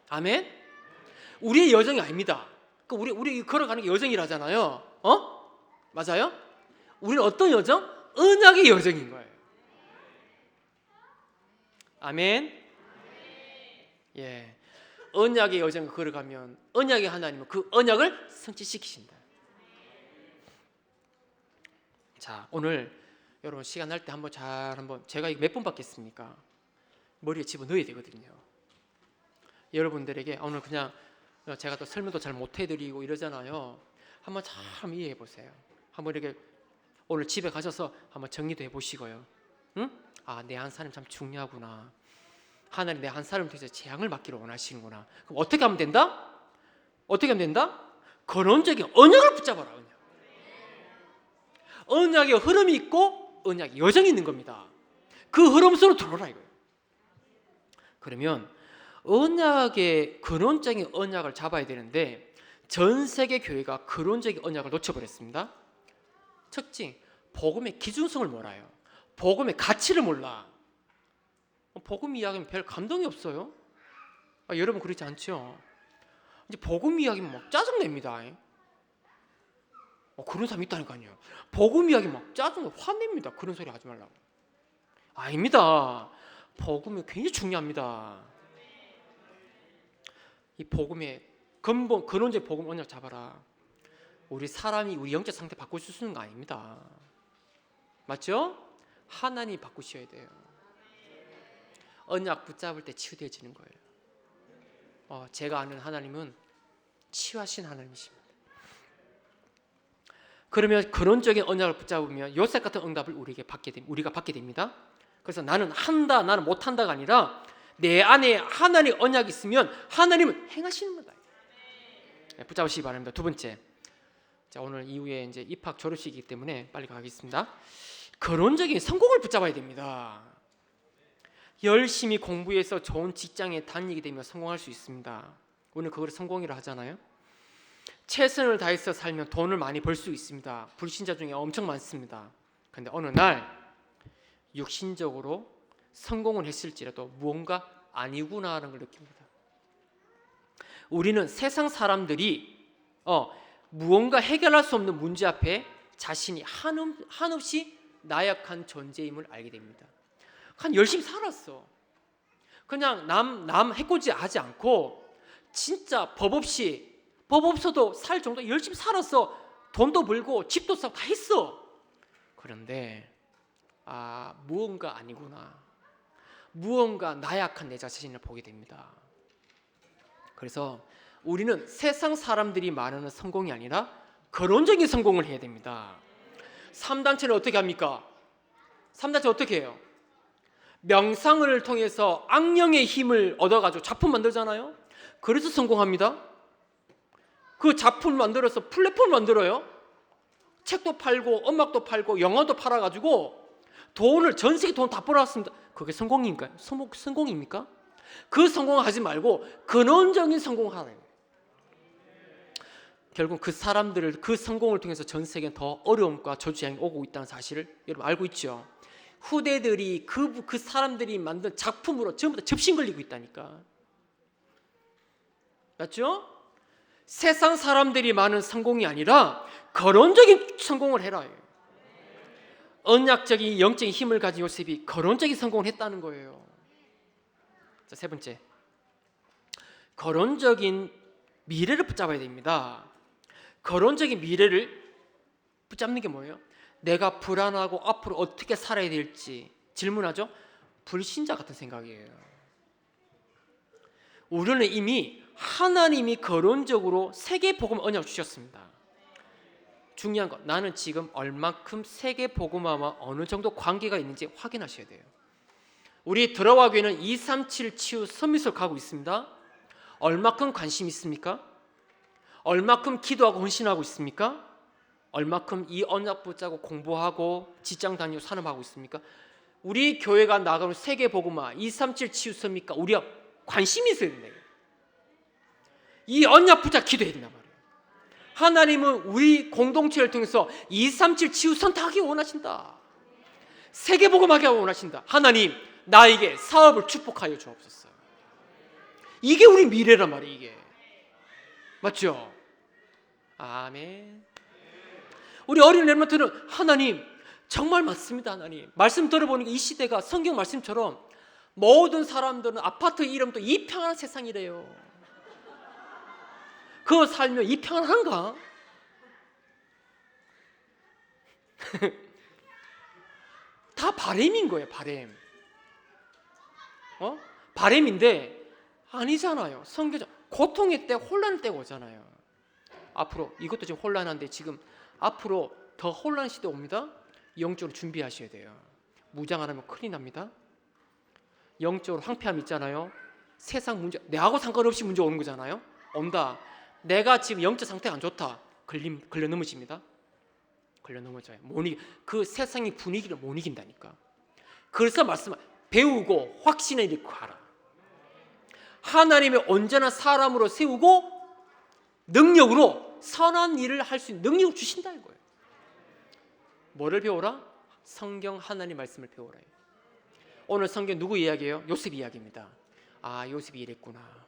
아멘. 우리의 여정이 아닙니다. 우리 걸어가는 게 여정이라잖아요. 맞아요? 우리는 어떤 여정? 언약의 여정인 거예요. 아멘. 예, 언약의 여정을 걸어가면 언약의 하나님은 그 언약을 성취시키신다. 자, 오늘 여러분 시간 날 때 한번 제가 이거 몇 번 받겠습니까? 머리에 집어넣어야 되거든요. 여러분들에게 오늘 그냥 제가 또 설명도 잘 못해드리고 이러잖아요. 한번 참 이해해 보세요. 한번 이렇게 오늘 집에 가셔서 한번 정리도 해보시고요. 응? 내 한 사람 참 중요하구나. 하나님 내 한 사람을 통해서 재앙을 맡기를 원하시는구나. 그럼 어떻게 하면 된다? 어떻게 하면 된다? 근원적인 언약을 붙잡아라. 언약의 흐름이 있고 언약의 여정이 있는 겁니다. 그 흐름 속으로 들어오라 이거예요. 그러면 언약의 근원적인 언약을 잡아야 되는데 전 세계 교회가 근원적인 언약을 놓쳐버렸습니다. 특징, 복음의 기준성을 몰라요. 복음의 가치를 몰라. 복음 이야기는 별 감동이 없어요. 여러분 그렇지 않죠? 이제 복음 이야기면 막 짜증냅니다. 그런 사람 있다니까요. 복음 이야기 막 짜증나 화냅니다. 그런 소리 하지 말라고. 아닙니다. 복음이 굉장히 중요합니다. 이 복음의 근본 근원적 복음 언약 잡아라. 우리 사람이 우리 영적 상태 바꿀 수 있는 거 아닙니다. 맞죠? 하나님이 바꾸셔야 돼요. 언약 붙잡을 때 치유되어지는 거예요. 제가 아는 하나님은 치유하신 하나님이십니다. 그러면 근원적인 언약을 붙잡으면 요셉 같은 응답을 우리가 받게 됩니다. 그래서 나는 한다, 나는 못한다가 아니라 내 안에 하나님의 언약이 있으면 하나님은 행하시는 거다. 붙잡으시기 바랍니다. 두 번째, 자, 오늘 이후에 이제 입학 졸업식이기 때문에 빨리 가겠습니다. 근원적인 성공을 붙잡아야 됩니다. 열심히 공부해서 좋은 직장에 다니게 되면 성공할 수 있습니다. 오늘 그걸 성공이라 하잖아요. 최선을 다해서 살면 돈을 많이 벌 수 있습니다. 불신자 중에 엄청 많습니다. 그런데 어느 날 육신적으로 성공을 했을지라도 무언가 아니구나라는 걸 느낍니다. 우리는 세상 사람들이 무언가 해결할 수 없는 문제 앞에 자신이 한없이 나약한 존재임을 알게 됩니다. 열심히 살았어. 그냥 남 해코지 하지 않고 진짜 법 없어도 살 정도 열심히 살았어. 돈도 벌고 집도 사고 다 했어. 그런데 무언가 아니구나. 무언가 나약한 내 자신을 보게 됩니다. 그래서 우리는 세상 사람들이 말하는 성공이 아니라 근원적인 성공을 해야 됩니다. 3단체는 어떻게 합니까? 3단체 어떻게 해요? 명상을 통해서 악령의 힘을 얻어가지고 작품 만들잖아요. 그래서 성공합니다. 그 작품을 만들어서 플랫폼을 만들어요. 책도 팔고 음악도 팔고 영화도 팔아가지고 돈을 전 세계 돈 다 벌어왔습니다. 그게 성공입니까? 성공입니까? 그 성공을 하지 말고 근원적인 성공을 하라. 결국 그 사람들을 그 성공을 통해서 전 세계는 더 어려움과 저주량이 오고 있다는 사실을 여러분 알고 있죠. 후대들이 그 사람들이 만든 작품으로 전부 다 접신 걸리고 있다니까. 맞죠? 세상 사람들이 많은 성공이 아니라 근원적인 성공을 해라. 언약적인 영적인 힘을 가진 요셉이 근원적인 성공을 했다는 거예요. 자, 세 번째, 근원적인 미래를 붙잡아야 됩니다. 근원적인 미래를 붙잡는 게 뭐예요? 내가 불안하고 앞으로 어떻게 살아야 될지 질문하죠. 불신자 같은 생각이에요. 우리는 이미 하나님이 근원적으로 세계복음 언약을 주셨습니다. 중요한 건 나는 지금 얼마큼 세계복음화와 어느 정도 관계가 있는지 확인하셔야 돼요. 우리 들어와 교회는 237 치유 서밋을 가고 있습니다. 얼마큼 관심 있습니까? 얼마큼 기도하고 헌신하고 있습니까? 얼마큼 이 언약 붙잡고 공부하고 직장 다니고 산업하고 있습니까? 우리 교회가 나가는 세계복음화 237 치유 서밋과 우리가 관심이 있어야 된다. 이 언약 붙잡고 기도해야 된단 말이에요. 하나님은 우리 공동체를 통해서 237 치유 선택하기 원하신다. 세계복음하게 원하신다. 하나님 나에게 사업을 축복하여 주옵소서. 이게 우리 미래란 말이에요. 이게 맞죠? 아멘. 우리 어린 렘넌트는 하나님 정말 맞습니다. 하나님 말씀 들어보니까 이 시대가 성경 말씀처럼 모든 사람들은 아파트 이름도 이 평안한 세상이래요. 그거 살면 이 평안한가? 다 바램인 거예요. 바램. 바램인데 아니잖아요. 성경적 고통의 때 혼란의 때가 오잖아요. 앞으로 이것도 지금 혼란한데 지금 앞으로 더 혼란 시대 옵니다. 영적으로 준비하셔야 돼요. 무장 안 하면 큰일 납니다. 영적으로 황폐함 있잖아요. 세상 문제 내하고 상관없이 문제 오는 거잖아요. 온다. 내가 지금 영적 상태가 안 좋다. 걸려 넘어집니다. 걸려 넘어져요. 그 세상의 분위기를 못 이긴다니까. 그래서 배우고 확신을 잃고 하라. 하나님의 온전한 사람으로 세우고 능력으로 선한 일을 할 수 있는 능력을 주신다 이거예요. 뭐를 배워라? 성경 하나님 말씀을 배워라. 오늘 성경 누구 이야기예요? 요셉 이야기입니다. 요셉이 이랬구나.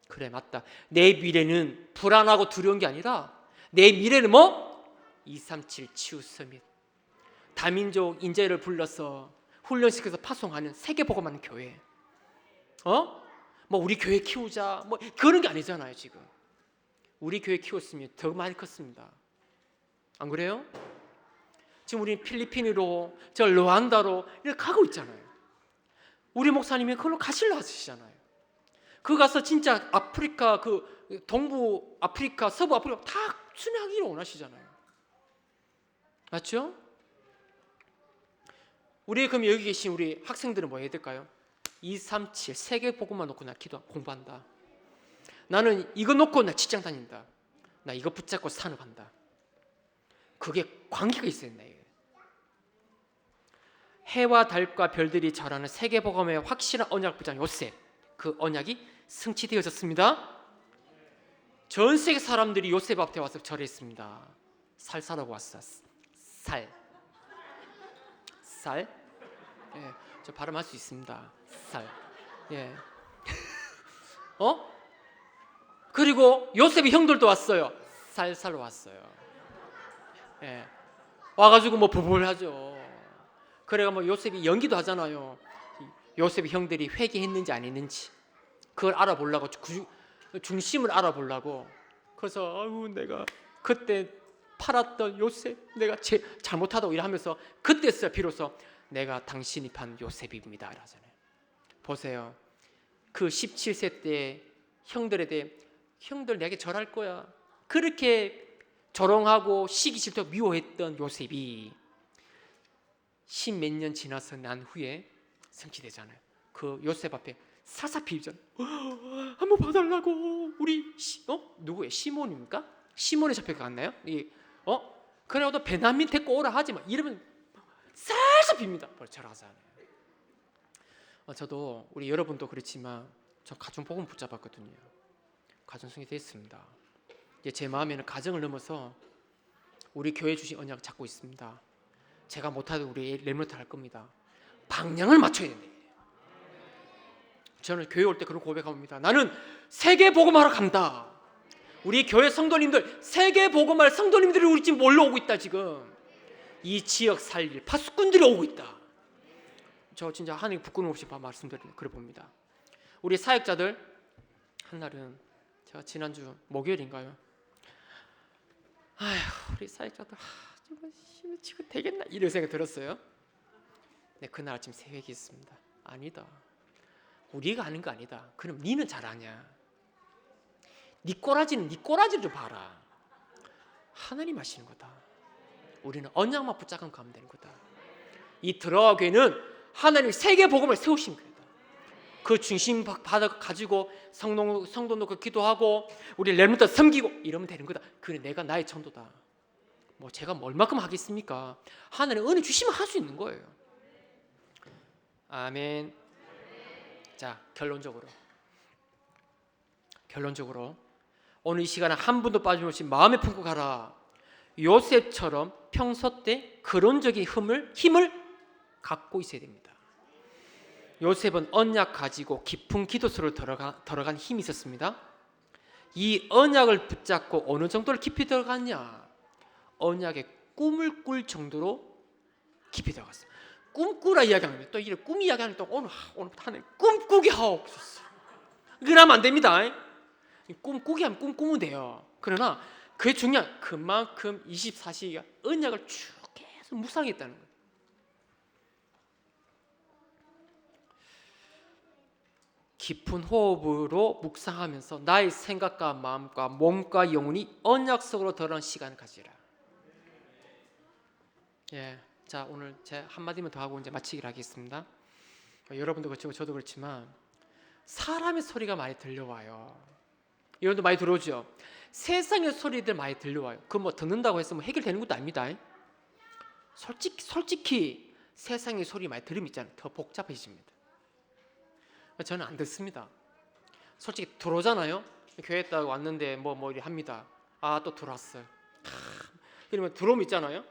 그래 맞다. 내 미래는 불안하고 두려운 게 아니라 내 미래는 237 치유 서밋. 다민족 인재를 불러서 훈련시켜서 파송하는 세계복음하는 교회. 우리 교회 키우자 그런 게 아니잖아요 지금. 우리 교회 키웠으면 더 많이 컸습니다. 안 그래요? 지금 우리 필리핀으로, 저 르완다로 이렇게 가고 있잖아요. 우리 목사님이 그걸로 가실라 하시잖아요. 그 가서 진짜 아프리카, 그 동부 아프리카, 서부 아프리카 다 순회하기를 원하시잖아요. 맞죠? 우리 그럼 여기 계신 우리 학생들은 뭐 해야 될까요? 237 세계 복음만 놓고 나 공부한다. 나는 이거 놓고 나 직장 다닌다. 나 이거 붙잡고 산업한다. 그게 관계가 있어야 된다. 해와 달과 별들이 절하는 세계 복음의 확실한 언약 부장 요셉, 그 언약이 성취되어졌습니다. 전 세계 사람들이 요셉 앞에 와서 절했습니다. 살 사라고 왔어. 살. 예, 저 발음할 수 있습니다. 살. 예. 그리고 요셉의 형들도 왔어요. 살 왔어요. 예. 와가지고 뭐 부부하죠. 그래가 뭐 요셉이 연기도 하잖아요. 요셉의 형들이 회개했는지 안 했는지 그걸 알아보려고, 중심을 알아보려고. 그래서 아유, 내가 그때 팔았던 요셉, 내가 잘못하다고 일하면서 그때서 비로소 내가 당신이 판 요셉입니다 하잖아요. 보세요. 그 17세 때 형들에 대해, 형들 내게 절할 거야, 그렇게 조롱하고 시기 질투 미워했던 요셉이 10몇 년 지나서 난 후에 성취되잖아요. 그 요셉 앞에 사사 비비잖아요. 한번 봐달라고. 우리 누구예요? 시몬입니까? 시몬에 잡혀갔나요? 그래도 베냐민 데리고 오라 하지 마. 이러면 살살 빕니다. 절하잖아요. 저도 우리 여러분도 그렇지만 저 가정복음 붙잡았거든요. 가정성이 됐습니다. 이제 제 마음에는 가정을 넘어서 우리 교회 주신 언약 잡고 있습니다. 제가 못하도 우리 레몬트 할 겁니다. 방향을 맞춰야 된대. 저는 교회 올 때 그런 고백합니다. 나는 세계 복음하러 간다. 우리 교회 성도님들, 세계 복음할 성도님들이 우리 지금 몰려오고 있다. 지금 이 지역 살릴 파수꾼들이 오고 있다. 저 진짜 하나님 부끄럼 없이 말씀드리는 그래 봅니다. 우리 사역자들, 한날은 제가 지난주 목요일인가요? 아휴, 우리 사역자들 지금 되겠나 이런 생각 들었어요. 네, 그날 아침 새벽에 있습니다. 아니다, 우리가 아는 거 아니다. 그럼 니는 잘 아냐. 니 꼬라지는 니 꼬라지를 좀 봐라. 하나님 하시는 거다. 우리는 언약만 붙잡고 가면 되는 거다. 이 들어와 교회는 하나님이 세계 복음을 세우신 거다. 그 중심 받아 가지고 성도 놓고 기도하고 우리 렘넌트 섬기고 이러면 되는 거다. 그래, 내가 나의 전도다. 뭐 제가 얼마큼 하겠습니까? 하나님 은혜 주시면 할 수 있는 거예요. 아멘. 자, 결론적으로 오늘 이 시간에 한 분도 빠짐없이 마음에 품고 가라. 요셉처럼 평소 때 그런적인 힘을 갖고 있어야 됩니다. 요셉은 언약 가지고 깊은 기도소를 들어간 힘이 있었습니다. 이 언약을 붙잡고 어느 정도로 깊이 들어갔냐? 언약의 꿈을 꿀 정도로 깊이 들어갔어요. 꿈꾸라 이야기하면 또 이래 꿈 이야기하는 또 오늘부터 하나님 꿈꾸게 하옵소서. 그러면 안 됩니다. 꿈꾸게 하면 꿈꾸면 돼요. 그러나 그게 중요한 그만큼 24시간 언약을 쭉 계속 묵상했다는 거예요. 깊은 호흡으로 묵상하면서 나의 생각과 마음과 몸과 영혼이 언약 속으로 들어가는 시간을 가지라. 예, 자, 오늘 제 한마디만 더 하고 이제 마치기로 하겠습니다. 여러분도 그렇지만 저도 그렇지만 사람의 소리가 많이 들려와요. 여러분도 많이 들어오죠? 세상의 소리들 많이 들려와요. 그 뭐 듣는다고 해서 뭐 해결되는 것도 아닙니다. 솔직히 세상의 소리 많이 들으면 있잖아요, 더 복잡해집니다. 저는 안 듣습니다. 솔직히 들어오잖아요. 교회 있다가 왔는데 뭐 이리 합니다. 아, 또 들어왔어요. 그러면 들어오면 있잖아요.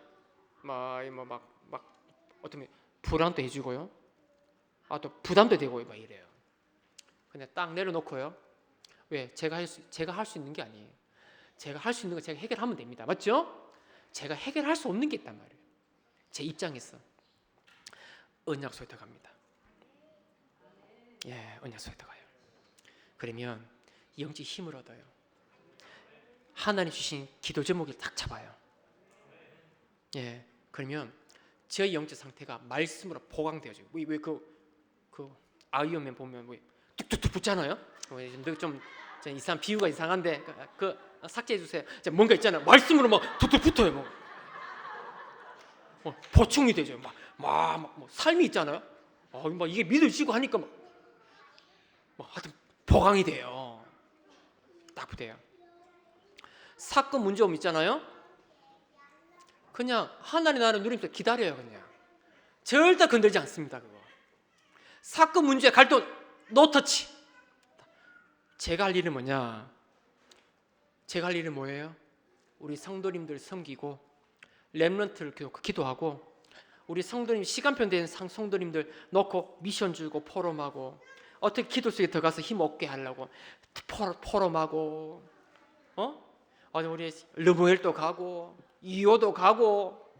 막 어떻게 불안도 해주고요. 아, 또 부담도 되고요. 막 이래요. 그냥 딱 내려놓고요. 왜? 제가 할 수 있는 게 아니에요. 제가 할 수 있는 거 제가 해결하면 됩니다. 맞죠? 제가 해결할 수 없는 게 있단 말이에요. 제 입장에서 언약 속에 들어갑니다. 예, 언약 속에 들어가요. 그러면 영적 힘을 얻어요. 하나님 주신 기도 제목을 딱 잡아요. 예, 그러면 저희 영적 상태가 말씀으로 보강되어져요. 그 아이언맨 보면 뭐 뚝뚝뚝 붙잖아요. 좀 이상 비유가 이상한데 그 삭제해 주세요. 뭔가 있잖아요. 말씀으로 막 뚝뚝 붙어요. 보충이 되죠. 뭐 삶이 있잖아요. 막 이게 믿어지고 하니까 하여튼 보강이 돼요. 딱 붙어요. 사건 문제 오면 있잖아요. 그냥 하나님 나라를 누리면서 기다려요. 그냥 절대 건들지 않습니다. 그거 사건 문제 갈등 노터치. 제가 할 일은 뭐냐? 제가 할 일은 뭐예요? 우리 성도님들 섬기고 렘넌트를 기도하고 우리 성도님 시간표 된 성도님들 놓고 미션 주고 포럼하고 어떻게 기도 속에 들어가서 힘 얻게 하려고 포럼하고 우리 르무엘도 가고 이호도 가고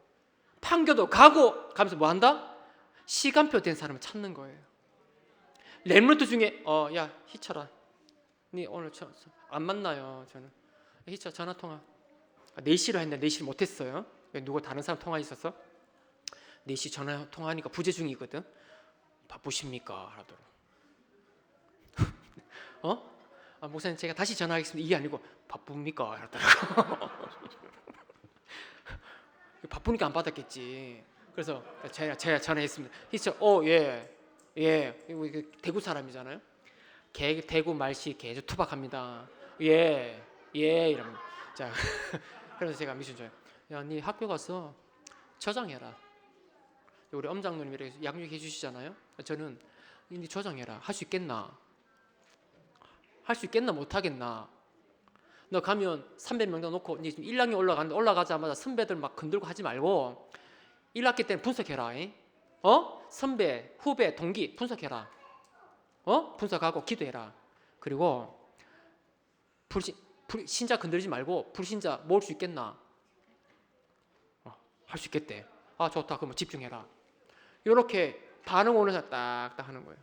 판교도 가고 가면서 뭐 한다? 시간표 된 사람을 찾는 거예요. 렘넌트 중에 야 희철아 니 오늘 안 만나요. 저는 희철 전화통화 4시로 했는데 4시를 못했어요. 누구 다른 사람 통화 있어서 4시 전화 통화하니까 부재 중이거든. 바쁘십니까? 하더라고. 목사님 제가 다시 전화하겠습니다. 이게 아니고 바쁩니까? 하더라고. 바쁘니까 안 받았겠지. 그래서 제가 전화했습니다. 희철 예 대구 사람이잖아요. 대구 말씨 계속 투박합니다. 예 이러면 자 그래서 제가 미션 줘요. 야, 네 학교 가서 저장해라. 우리 엄장로님 이렇게 양육해 주시잖아요. 저는 네 저장해라. 할 수 있겠나? 못하겠나? 너 가면 300명당 놓고 이제 1학년 올라가자마자 선배들 막 건들고 하지 말고 1학기 때는 분석해라. 선배, 후배, 동기 분석해라. 분석하고 기도해라. 그리고 신자 건드리지 말고 불신자 모을 수 있겠나? 할 수 있겠대. 좋다. 그러면 집중해라. 이렇게 반응 오는 사람 딱딱 하는 거예요.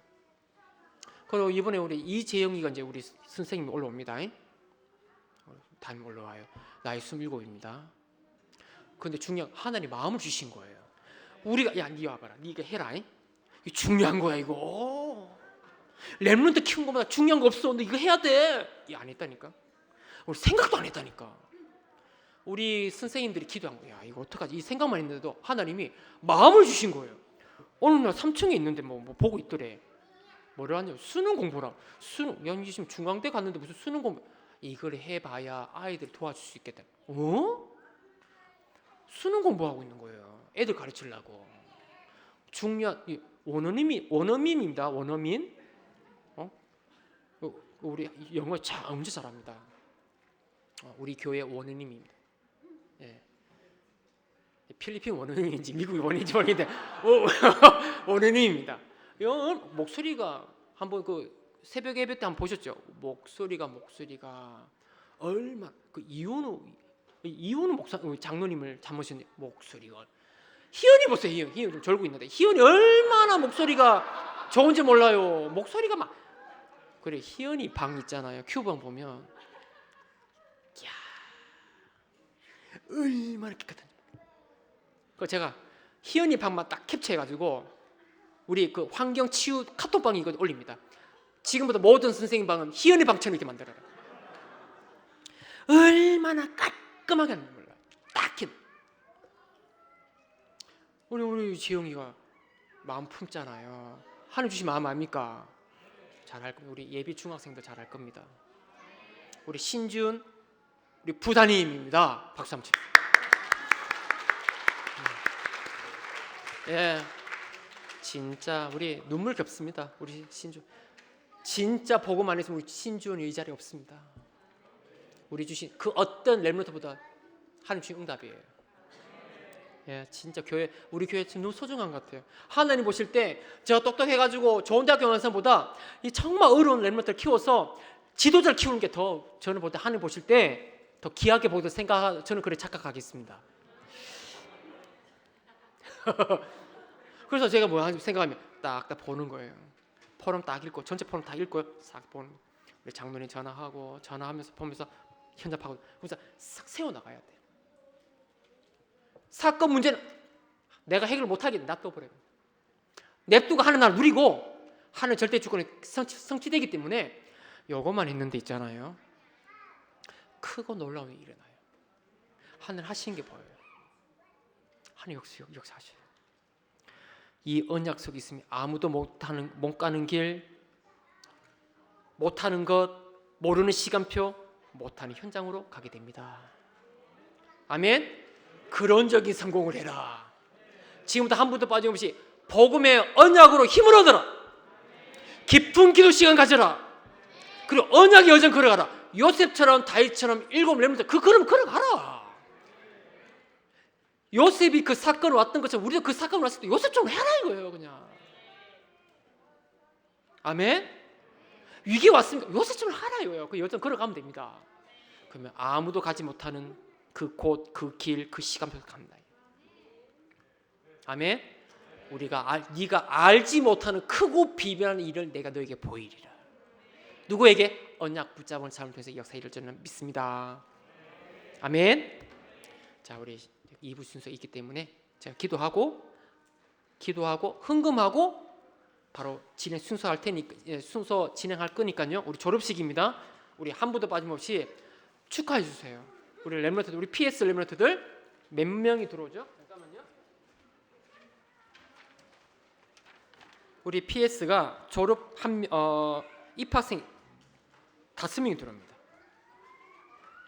그리고 이번에 우리 이재영이가 이제 우리 선생님이 올라옵니다. 담임 올라와요. 나이 27입니다. 근데 중요한 하나님 마음을 주신 거예요. 우리가 야, 니 와봐라. 니가 해라. 이거 중요한 거야 이거. 렘넌트 키운 것보다 중요한 거 없어. 너 이거 해야 돼. 안 했다니까. 우리 생각도 안 했다니까. 우리 선생님들이 기도한 거야. 이거 어떡하지? 이 생각만 했는데도 하나님이 마음을 주신 거예요. 오늘 나 3층에 있는데 뭐 보고 있더래. 뭐를 하냐? 수능 공부라. 수능. 야, 지금 중앙대 갔는데 무슨 수능 공부? 이걸 해봐야 아이들 도와줄 수 있겠다. 수능 공부하고 있는 거예요. 애들 가르치려고. 중요한 원어민입니다. 원어민. 우리 영어 엄청 잘합니다. 우리 교회 원어민입니다. 예. 필리핀 원어민인지 미국 원어민인지 모르겠는데 원어민입니다. 목소리가 한번 그 새벽 예배 때 한번 보셨죠? 목소리가 얼마 그 이윤우 목사 장로님을 잠으신 목소리가 희연이 보세요. 희연 좀 졸고 있는데 희연이 얼마나 목소리가 좋은지 몰라요. 목소리가 막 그래. 희연이 방 있잖아요. 큐방 보면 야 얼마나 깨끗한. 그 제가 희연이 방만 딱 캡처해가지고 우리 그 환경 치유 카톡방에 이거 올립니다. 지금부터 모든 선생님 방은 희연이 방처럼 이렇게 만들어라. 얼마나 깔끔하게 하는지 몰라. 딱 해. 우리 지영이가 마음 품잖아요. 하나님 주신 마음 아닙니까? 잘할 겁니다. 우리 예비 중학생들 잘할 겁니다. 우리 신준 우리 부단님입니다. 박수 한번 칩시다. 예, 진짜 우리 눈물 겹습니다. 우리 신준 진짜 복음 안 했으면 우리 신준이 이 자리에 없습니다. 우리 주신 그 어떤 렘넌트보다 하나님 주신 응답이에요. 예, 진짜 우리 교회 너무 소중한 것 같아요. 하나님 보실 때 제가 똑똑해가지고 좋은 대학교 가는 사람보다 이 정말 어려운 렘넌트를 키워서 지도자를 키우는 게 더 저는 볼 때 하나님 보실 때 더 귀하게 보고 저는 그래 착각하겠습니다. 그래서 제가 뭐 생각하면 딱 보는 거예요. 포럼 딱 읽고 전체 포럼 다 읽고요. 싹 보는. 우리 장로님 전화하면서 보면서 현장 파고 그래서 싹 세워 나가야 돼. 사건 문제는 내가 해결 못하겠네. 놔둬버려요. 냅두고 하는 날 누리고 하는 절대 주권이 성취되기 때문에 요것만 있는데 있잖아요. 크고 놀라운 일이 일어나요. 하늘 하시는 게 보여요. 하늘 역사하셔요. 이 언약 속에 있으면 아무도 못 가는 길, 못하는 것, 모르는 시간표, 못하는 현장으로 가게 됩니다. 아멘. 근원적인 성공을 해라. 지금부터 한 분도 빠짐없이 복음의 언약으로 힘을 얻어라. 깊은 기도 시간 가져라. 그리고 언약의 여정 걸어가라. 요셉처럼 다윗처럼 일곱 렘넌트 그 걸음 걸어가라. 요셉이 그 사건을 왔던 것처럼 우리도 그 사건을 왔을 때 요셉처럼 해라 이거예요. 그냥 아멘. 위기 왔으니까 요셉처럼 하라 이거예요. 그 여정 걸어가면 됩니다. 그러면 아무도 가지 못하는 그 곳, 그 길, 그 시간표 갑니다. 아멘. 네가 알지 못하는 크고 비밀한 일을 내가 너에게 보이리라. 누구에게? 언약 붙잡은 사람을 통해서 역사 이룰 줄은 믿습니다. 아멘. 자, 우리 2부 순서 있기 때문에 제가 기도하고 흥금하고 바로 순서 진행할 거니까요. 우리 졸업식입니다. 우리 한 분도 빠짐없이 축하해 주세요. 우리 렘넌트들, 우리 PS 렘넌트들 몇 명이 들어오죠? 잠깐만요. 우리 PS가 졸업 입학생 5명이 들어옵니다.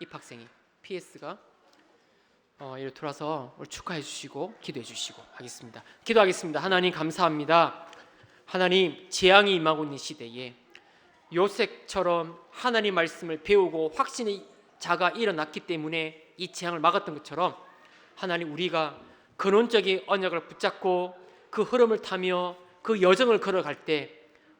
입학생이 PS가 이렇게 들어와서 우리 축하해 주시고 기도해 주시고 하겠습니다. 기도하겠습니다. 하나님 감사합니다. 하나님 재앙이 임하고 있는 시대에 요셉처럼 하나님 말씀을 배우고 확신의 자가 일어났기 때문에 이 재앙을 막았던 것처럼 하나님 우리가 근원적인 언약을 붙잡고 그 흐름을 타며 그 여정을 걸어갈 때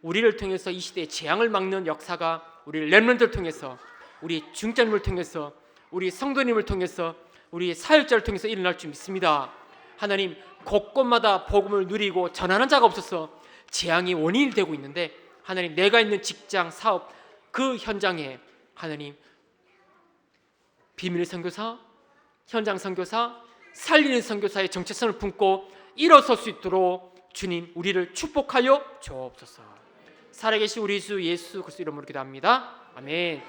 우리를 통해서 이 시대의 재앙을 막는 역사가 우리 렘넌트를 통해서 우리 중장님을 통해서 우리 성도님을 통해서 우리 사역자를 통해서 일어날 줄 믿습니다. 하나님 곳곳마다 복음을 누리고 전하는 자가 없어서 재앙이 원인이 되고 있는데 하나님 내가 있는 직장, 사업 그 현장에 하나님 비밀 선교사, 현장 선교사, 살리는 선교사의 정체성을 품고 일어설 수 있도록 주님 우리를 축복하여 주옵소서. 살아계신 우리 주 예수 그리스도 이름으로 기도합니다. 아멘.